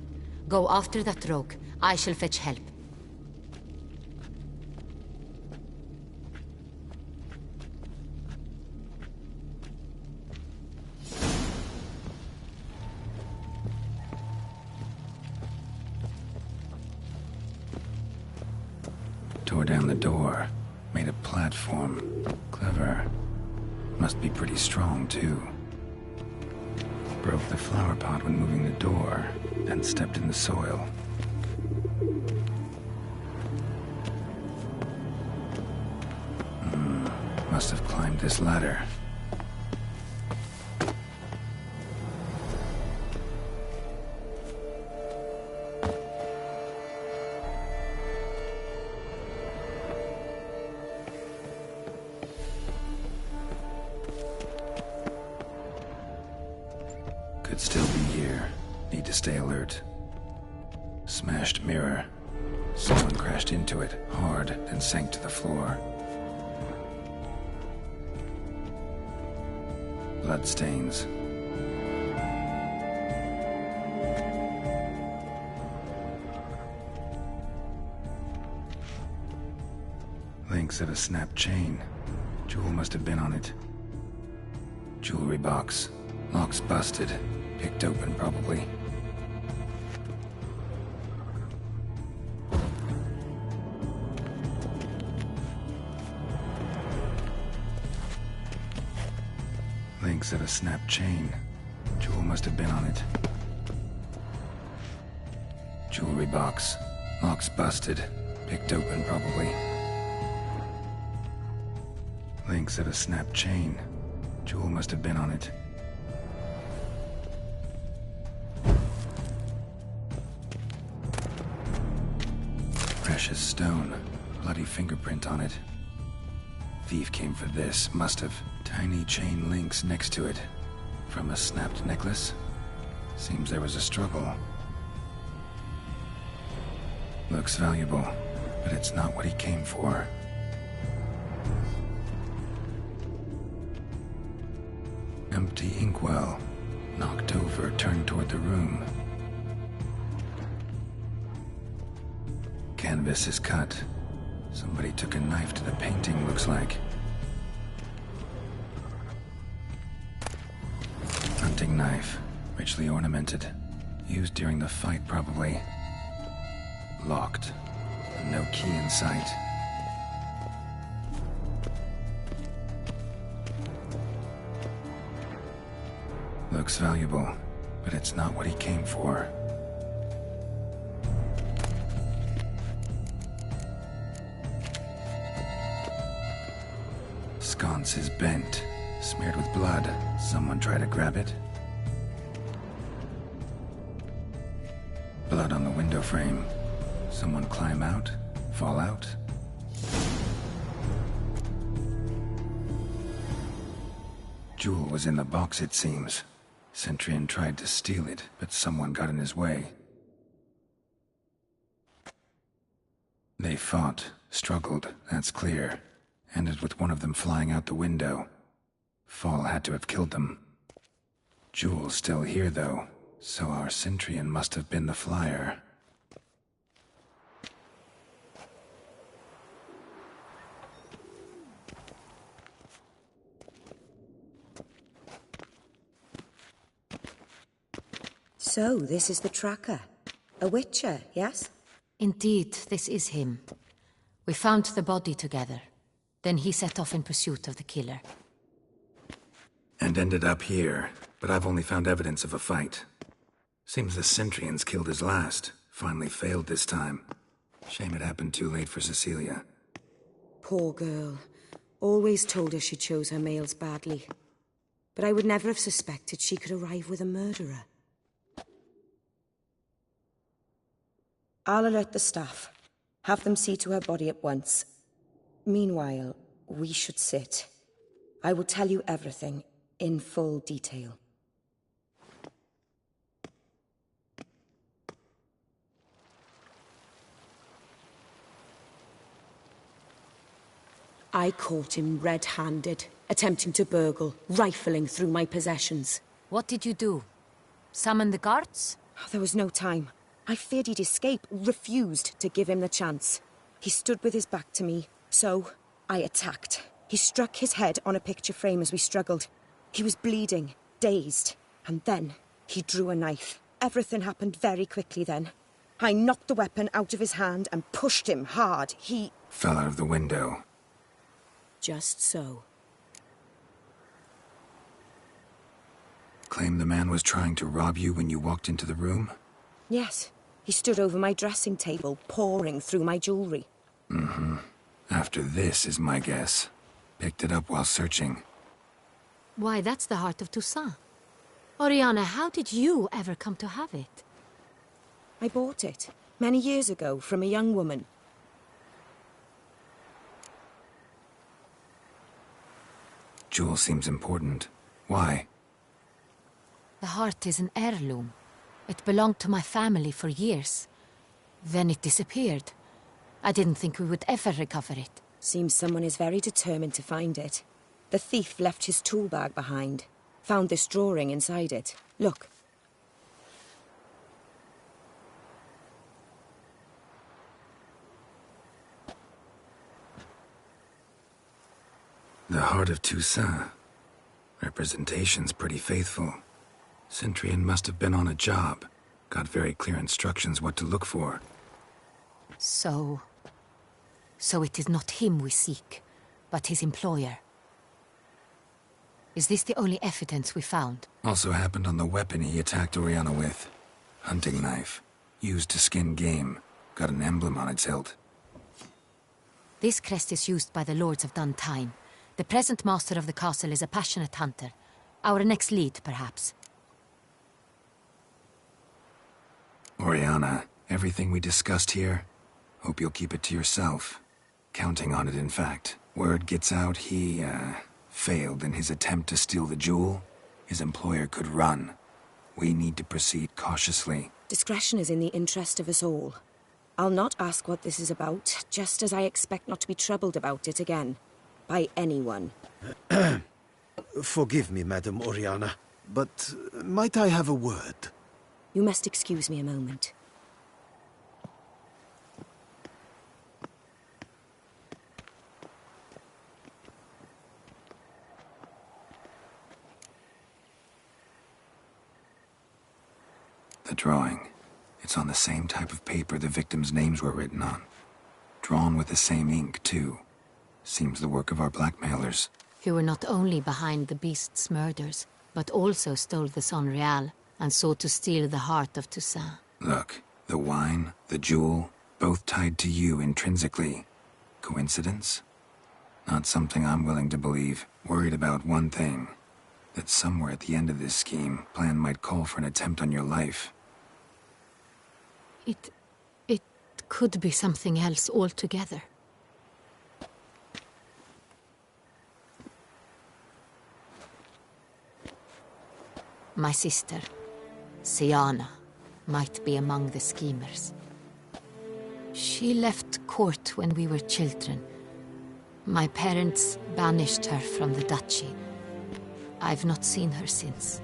Go after that rogue. I shall fetch help. door. Made a platform. Clever. Must be pretty strong, too. Broke the flower pot when moving the door, then stepped in the soil. Must have climbed this ladder. Could still be here. Need to stay alert. Smashed mirror. Someone crashed into it, hard, then sank to the floor. Bloodstains. Links of a snapped chain. Jewel must have been on it. Jewelry box. Lock's busted. Picked open, probably. Links of a snapped chain. Jewel must have been on it. Jewelry box. Lock's busted. Picked open, probably. Links of a snapped chain. Jewel must have been on it. Precious stone. Bloody fingerprint on it. Thief came for this. Must have. Tiny chain links next to it. From a snapped necklace? Seems there was a struggle. Looks valuable, but it's not what he came for. Empty inkwell. Knocked over, turned toward the room. Canvas is cut. Somebody took a knife to the painting, looks like. Hunting knife. Richly ornamented. Used during the fight, probably. Locked. No key in sight. Looks valuable, but it's not what he came for. Sconce is bent, smeared with blood. Someone try to grab it? Blood on the window frame. Someone climb out? Fall out? Jewel was in the box, it seems. Centurion tried to steal it, but someone got in his way. They fought, struggled, that's clear. Ended with one of them flying out the window. Fall had to have killed them. Jewel's still here, though, so our Centurion must have been the flyer. So, this is the tracker. A witcher, yes? Indeed, this is him. We found the body together. Then he set off in pursuit of the killer. And ended up here, but I've only found evidence of a fight. Seems the Centurions killed his last. Finally failed this time. Shame it happened too late for Cecilia. Poor girl. Always told her she chose her males badly. But I would never have suspected she could arrive with a murderer. I'll alert the staff. Have them see to her body at once. Meanwhile, we should sit. I will tell you everything, in full detail. I caught him red-handed, attempting to burgle, rifling through my possessions. What did you do? Summon the guards? There was no time. I feared he'd escape, refused to give him the chance. He stood with his back to me, so I attacked. He struck his head on a picture frame as we struggled. He was bleeding, dazed, and then he drew a knife. Everything happened very quickly then. I knocked the weapon out of his hand and pushed him hard. He Fell out of the window. Just so. Claim the man was trying to rob you when you walked into the room? Yes. He stood over my dressing table, pouring through my jewelry. Mm-hmm. After this is my guess. Picked it up while searching. Why, that's the heart of Toussaint. Oriana, how did you ever come to have it? I bought it, many years ago, from a young woman. Jewel seems important. Why? The heart is an heirloom. It belonged to my family for years. Then it disappeared. I didn't think we would ever recover it. Seems someone is very determined to find it. The thief left his tool bag behind. Found this drawing inside it. Look. The heart of Toussaint. Representation's pretty faithful. Centurion must have been on a job. Got very clear instructions what to look for. So it is not him we seek, but his employer. Is this the only evidence we found? Also happened on the weapon he attacked Oriana with. Hunting knife. Used to skin game. Got an emblem on its hilt. This crest is used by the Lords of Duntine. The present master of the castle is a passionate hunter. Our next lead, perhaps. Oriana, everything we discussed here, hope you'll keep it to yourself. Counting on it, in fact. Word gets out he, failed in his attempt to steal the jewel. His employer could run. We need to proceed cautiously. Discretion is in the interest of us all. I'll not ask what this is about, just as I expect not to be troubled about it again. By anyone. Forgive me, Madam Oriana, but might I have a word? You must excuse me a moment. The drawing. It's on the same type of paper the victims' names were written on. Drawn with the same ink, too. Seems the work of our blackmailers. Who were not only behind the beast's murders, but also stole the Son Real and sought to steal the heart of Toussaint. Look, the wine, the jewel, both tied to you intrinsically. Coincidence? Not something I'm willing to believe. Worried about one thing. That somewhere at the end of this scheme, plan might call for an attempt on your life. It could be something else altogether. My sister, Siana, might be among the schemers. She left court when we were children. My parents banished her from the duchy. I've not seen her since.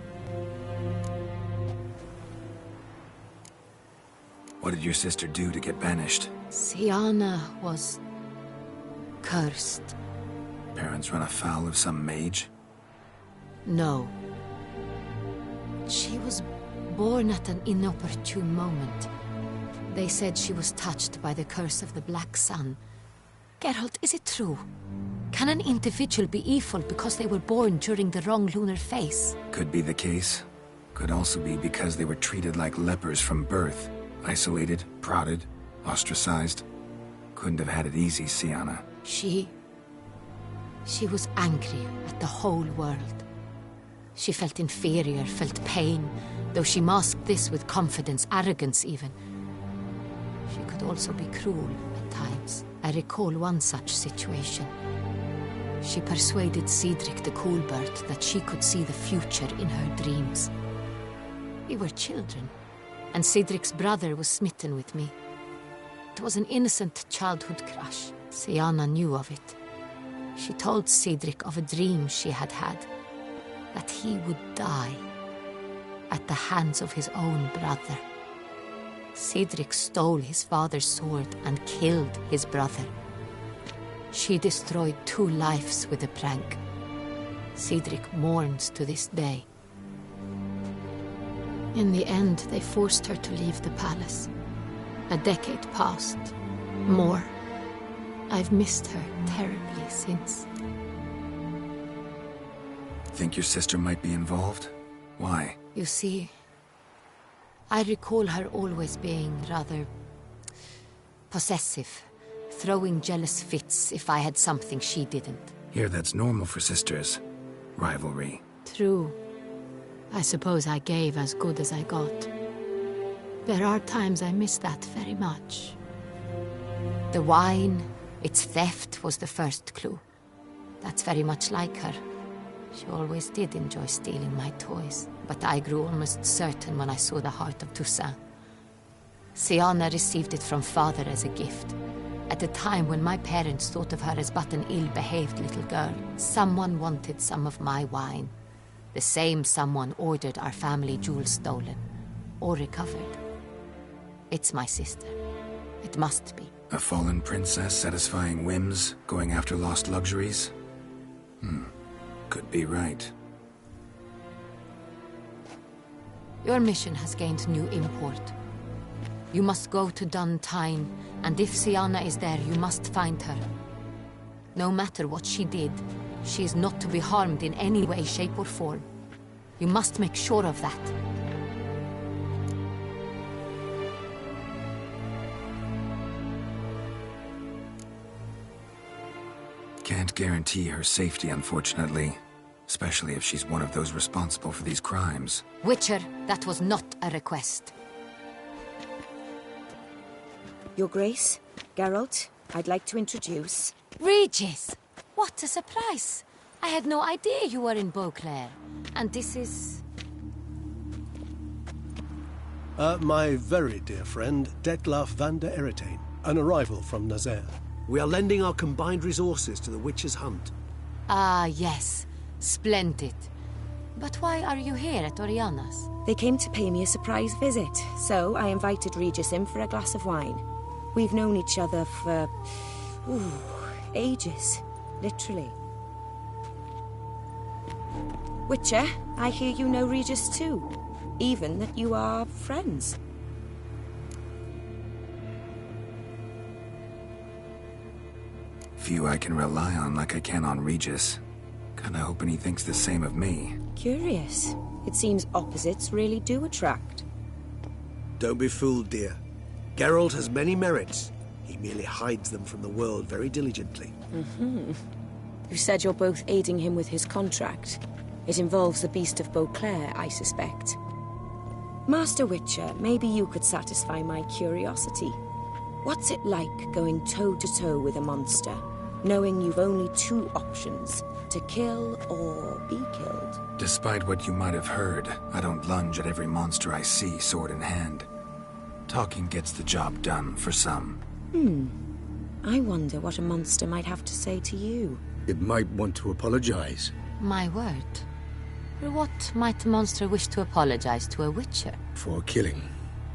What did your sister do to get banished? Siana was cursed. Parents run afoul of some mage? No. She was born at an inopportune moment. They said she was touched by the curse of the Black Sun. Geralt, is it true? Can an individual be evil because they were born during the wrong lunar phase? Could be the case. Could also be because they were treated like lepers from birth. Isolated, prodded, ostracized. Couldn't have had it easy, Siana. She was angry at the whole world. She felt inferior, felt pain, though she masked this with confidence, arrogance even. She could also be cruel at times. I recall one such situation. She persuaded Cedric the Coolbird that she could see the future in her dreams. We were children, and Cedric's brother was smitten with me. It was an innocent childhood crush. Siana knew of it. She told Cedric of a dream she had had, that he would die at the hands of his own brother. Cedric stole his father's sword and killed his brother. She destroyed 2 lives with a prank. Cedric mourns to this day. In the end, they forced her to leave the palace. A decade passed. More. I've missed her terribly since. Think your sister might be involved? Why? You see, I recall her always being rather possessive, throwing jealous fits if I had something she didn't. Here, that's normal for sisters. Rivalry. True. I suppose I gave as good as I got. There are times I miss that very much. The wine, its theft, was the first clue. That's very much like her. She always did enjoy stealing my toys, but I grew almost certain when I saw the heart of Toussaint. Siana received it from father as a gift. At a time when my parents thought of her as but an ill-behaved little girl, someone wanted some of my wine. The same someone ordered our family jewels stolen, or recovered. It's my sister. It must be. A fallen princess satisfying whims, going after lost luxuries? Could be right. Your mission has gained new import. You must go to Duntine, and if Siana is there, you must find her. No matter what she did, she is not to be harmed in any way, shape, or form. You must make sure of that. Can't guarantee her safety, unfortunately. Especially if she's one of those responsible for these crimes. Witcher, that was not a request. Your Grace, Geralt, I'd like to introduce... Regis! What a surprise! I had no idea you were in Beauclair. And this is... My very dear friend, Detlef van der Eretain, an arrival from Nazaire. We are lending our combined resources to the Witcher's hunt. Ah, yes. Splendid. But why are you here at Oriana's? They came to pay me a surprise visit, so I invited Regis in for a glass of wine. We've known each other for... ages. Literally. Witcher, I hear you know Regis too. Even that you are friends. Few I can rely on like I can on Regis. Kinda hoping he thinks the same of me. Curious. It seems opposites really do attract. Don't be fooled, dear. Geralt has many merits. He merely hides them from the world very diligently. You said you're both aiding him with his contract. It involves the Beast of Beauclair, I suspect. Master Witcher, maybe you could satisfy my curiosity. What's it like going toe-to-toe with a monster, knowing you've only two options, to kill or be killed? Despite what you might have heard, I don't lunge at every monster I see, sword in hand. Talking gets the job done, for some. I wonder what a monster might have to say to you. It might want to apologize. My word. For what might a monster wish to apologize to a Witcher? For killing.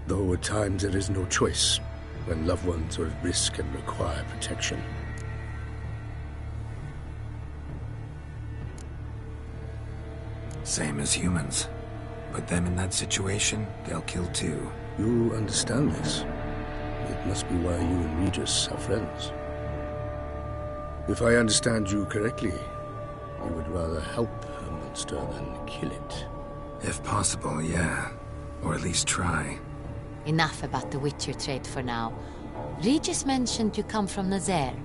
Though at times there is no choice, when loved ones are at risk and require protection. Same as humans. Put them in that situation, they'll kill too. You understand this. It must be why you and Regis are friends. If I understand you correctly, you would rather help a monster than kill it. If possible, yeah. Or at least try. Enough about the Witcher trade for now. Regis mentioned you come from Nazaire.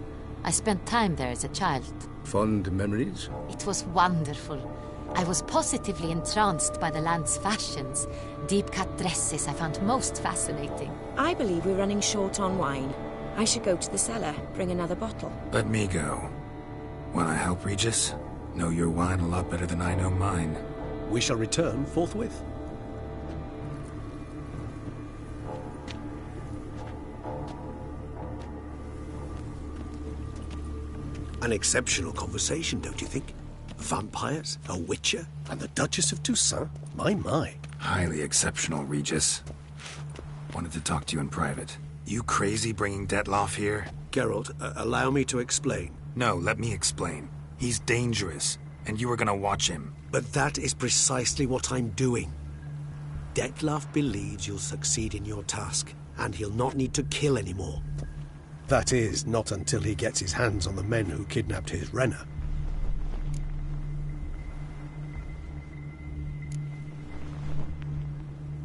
I spent time there as a child. Fond memories? It was wonderful. I was positively entranced by the land's fashions. Deep-cut dresses I found most fascinating. I believe we're running short on wine. I should go to the cellar, bring another bottle. Let me go. Wanna help, Regis? Know your wine a lot better than I know mine. We shall return forthwith. An exceptional conversation, don't you think? Vampires, a Witcher, and the Duchess of Toussaint? My. Highly exceptional, Regis. Wanted to talk to you in private. You crazy bringing Detlef here? Geralt, allow me to explain. No, let me explain. He's dangerous, and you were gonna watch him. But that is precisely what I'm doing. Detlef believes you'll succeed in your task, and he'll not need to kill anymore. That is, not until he gets his hands on the men who kidnapped his Renner.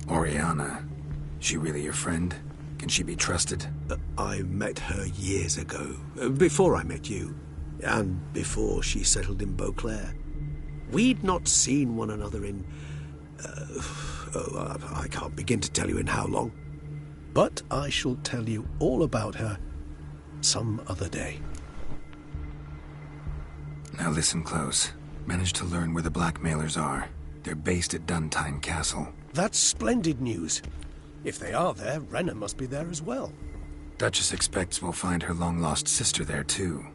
Oriana. She really your friend? Can she be trusted? I met her years ago, before I met you, and before she settled in Beauclair. We'd not seen one another in... I can't begin to tell you in how long. But I shall tell you all about her some other day. Now listen close. Managed to learn where the blackmailers are. They're based at Duntine Castle. That's splendid news. If they are there, Renner must be there as well. Duchess expects we'll find her long-lost sister there, too.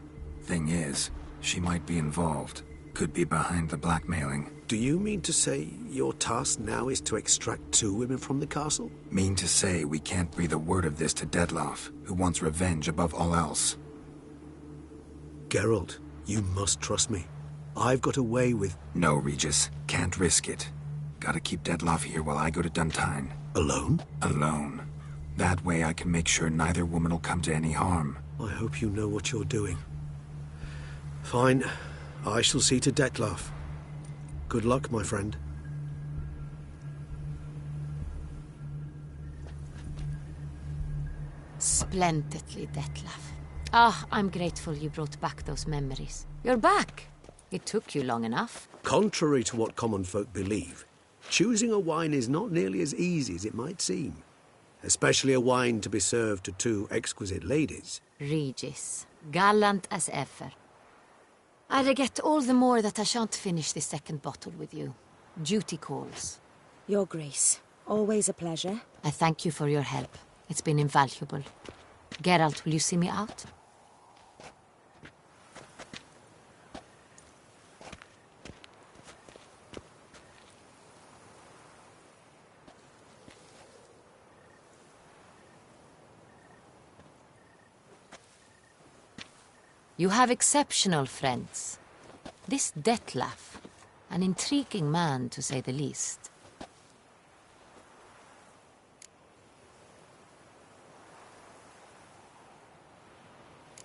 Thing is, she might be involved. Could be behind the blackmailing. Do you mean to say your task now is to extract 2 women from the castle? Mean to say we can't breathe a word of this to Dettlaff, who wants revenge above all else. Geralt, you must trust me. I've got a way with... No, Regis. Can't risk it. Gotta keep Dettlaff here while I go to Duntine. Alone? Alone. That way I can make sure neither woman will come to any harm. I hope you know what you're doing. Fine. I shall see to Dettlaff. Good luck, my friend. Splendidly, Dettlaff. Ah, I'm grateful you brought back those memories. You're back. It took you long enough. Contrary to what common folk believe, choosing a wine is not nearly as easy as it might seem. Especially a wine to be served to 2 exquisite ladies. Regis, gallant as ever. I regret all the more that I shan't finish the 2nd bottle with you. Duty calls. Your Grace, always a pleasure. I thank you for your help. It's been invaluable. Geralt, will you see me out? You have exceptional friends. This Dettlaff, an intriguing man to say the least.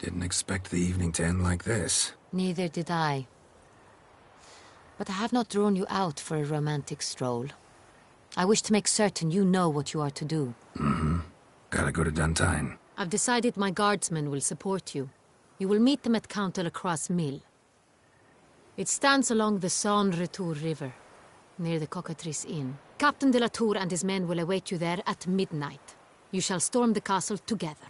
Didn't expect the evening to end like this. Neither did I. But I have not drawn you out for a romantic stroll. I wish to make certain you know what you are to do. Mm-hmm. Gotta go to Duntine. I've decided my guardsmen will support you. You will meet them at Count Delacroix's mill. It stands along the Saône-Retour River, near the Cockatrice Inn. Captain de la Tour and his men will await you there at midnight. You shall storm the castle together.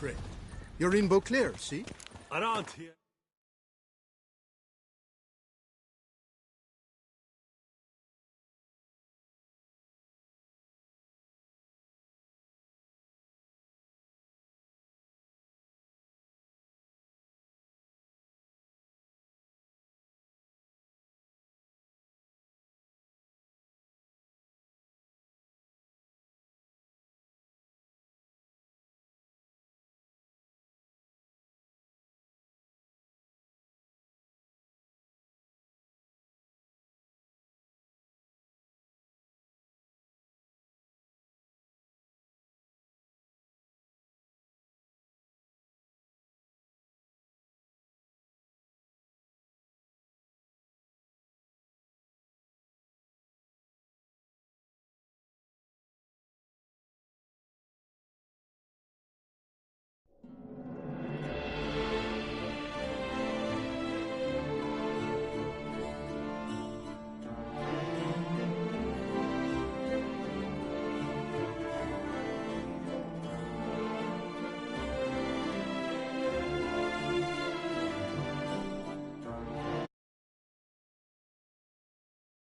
Friend, you're in Beauclair, see? Around here.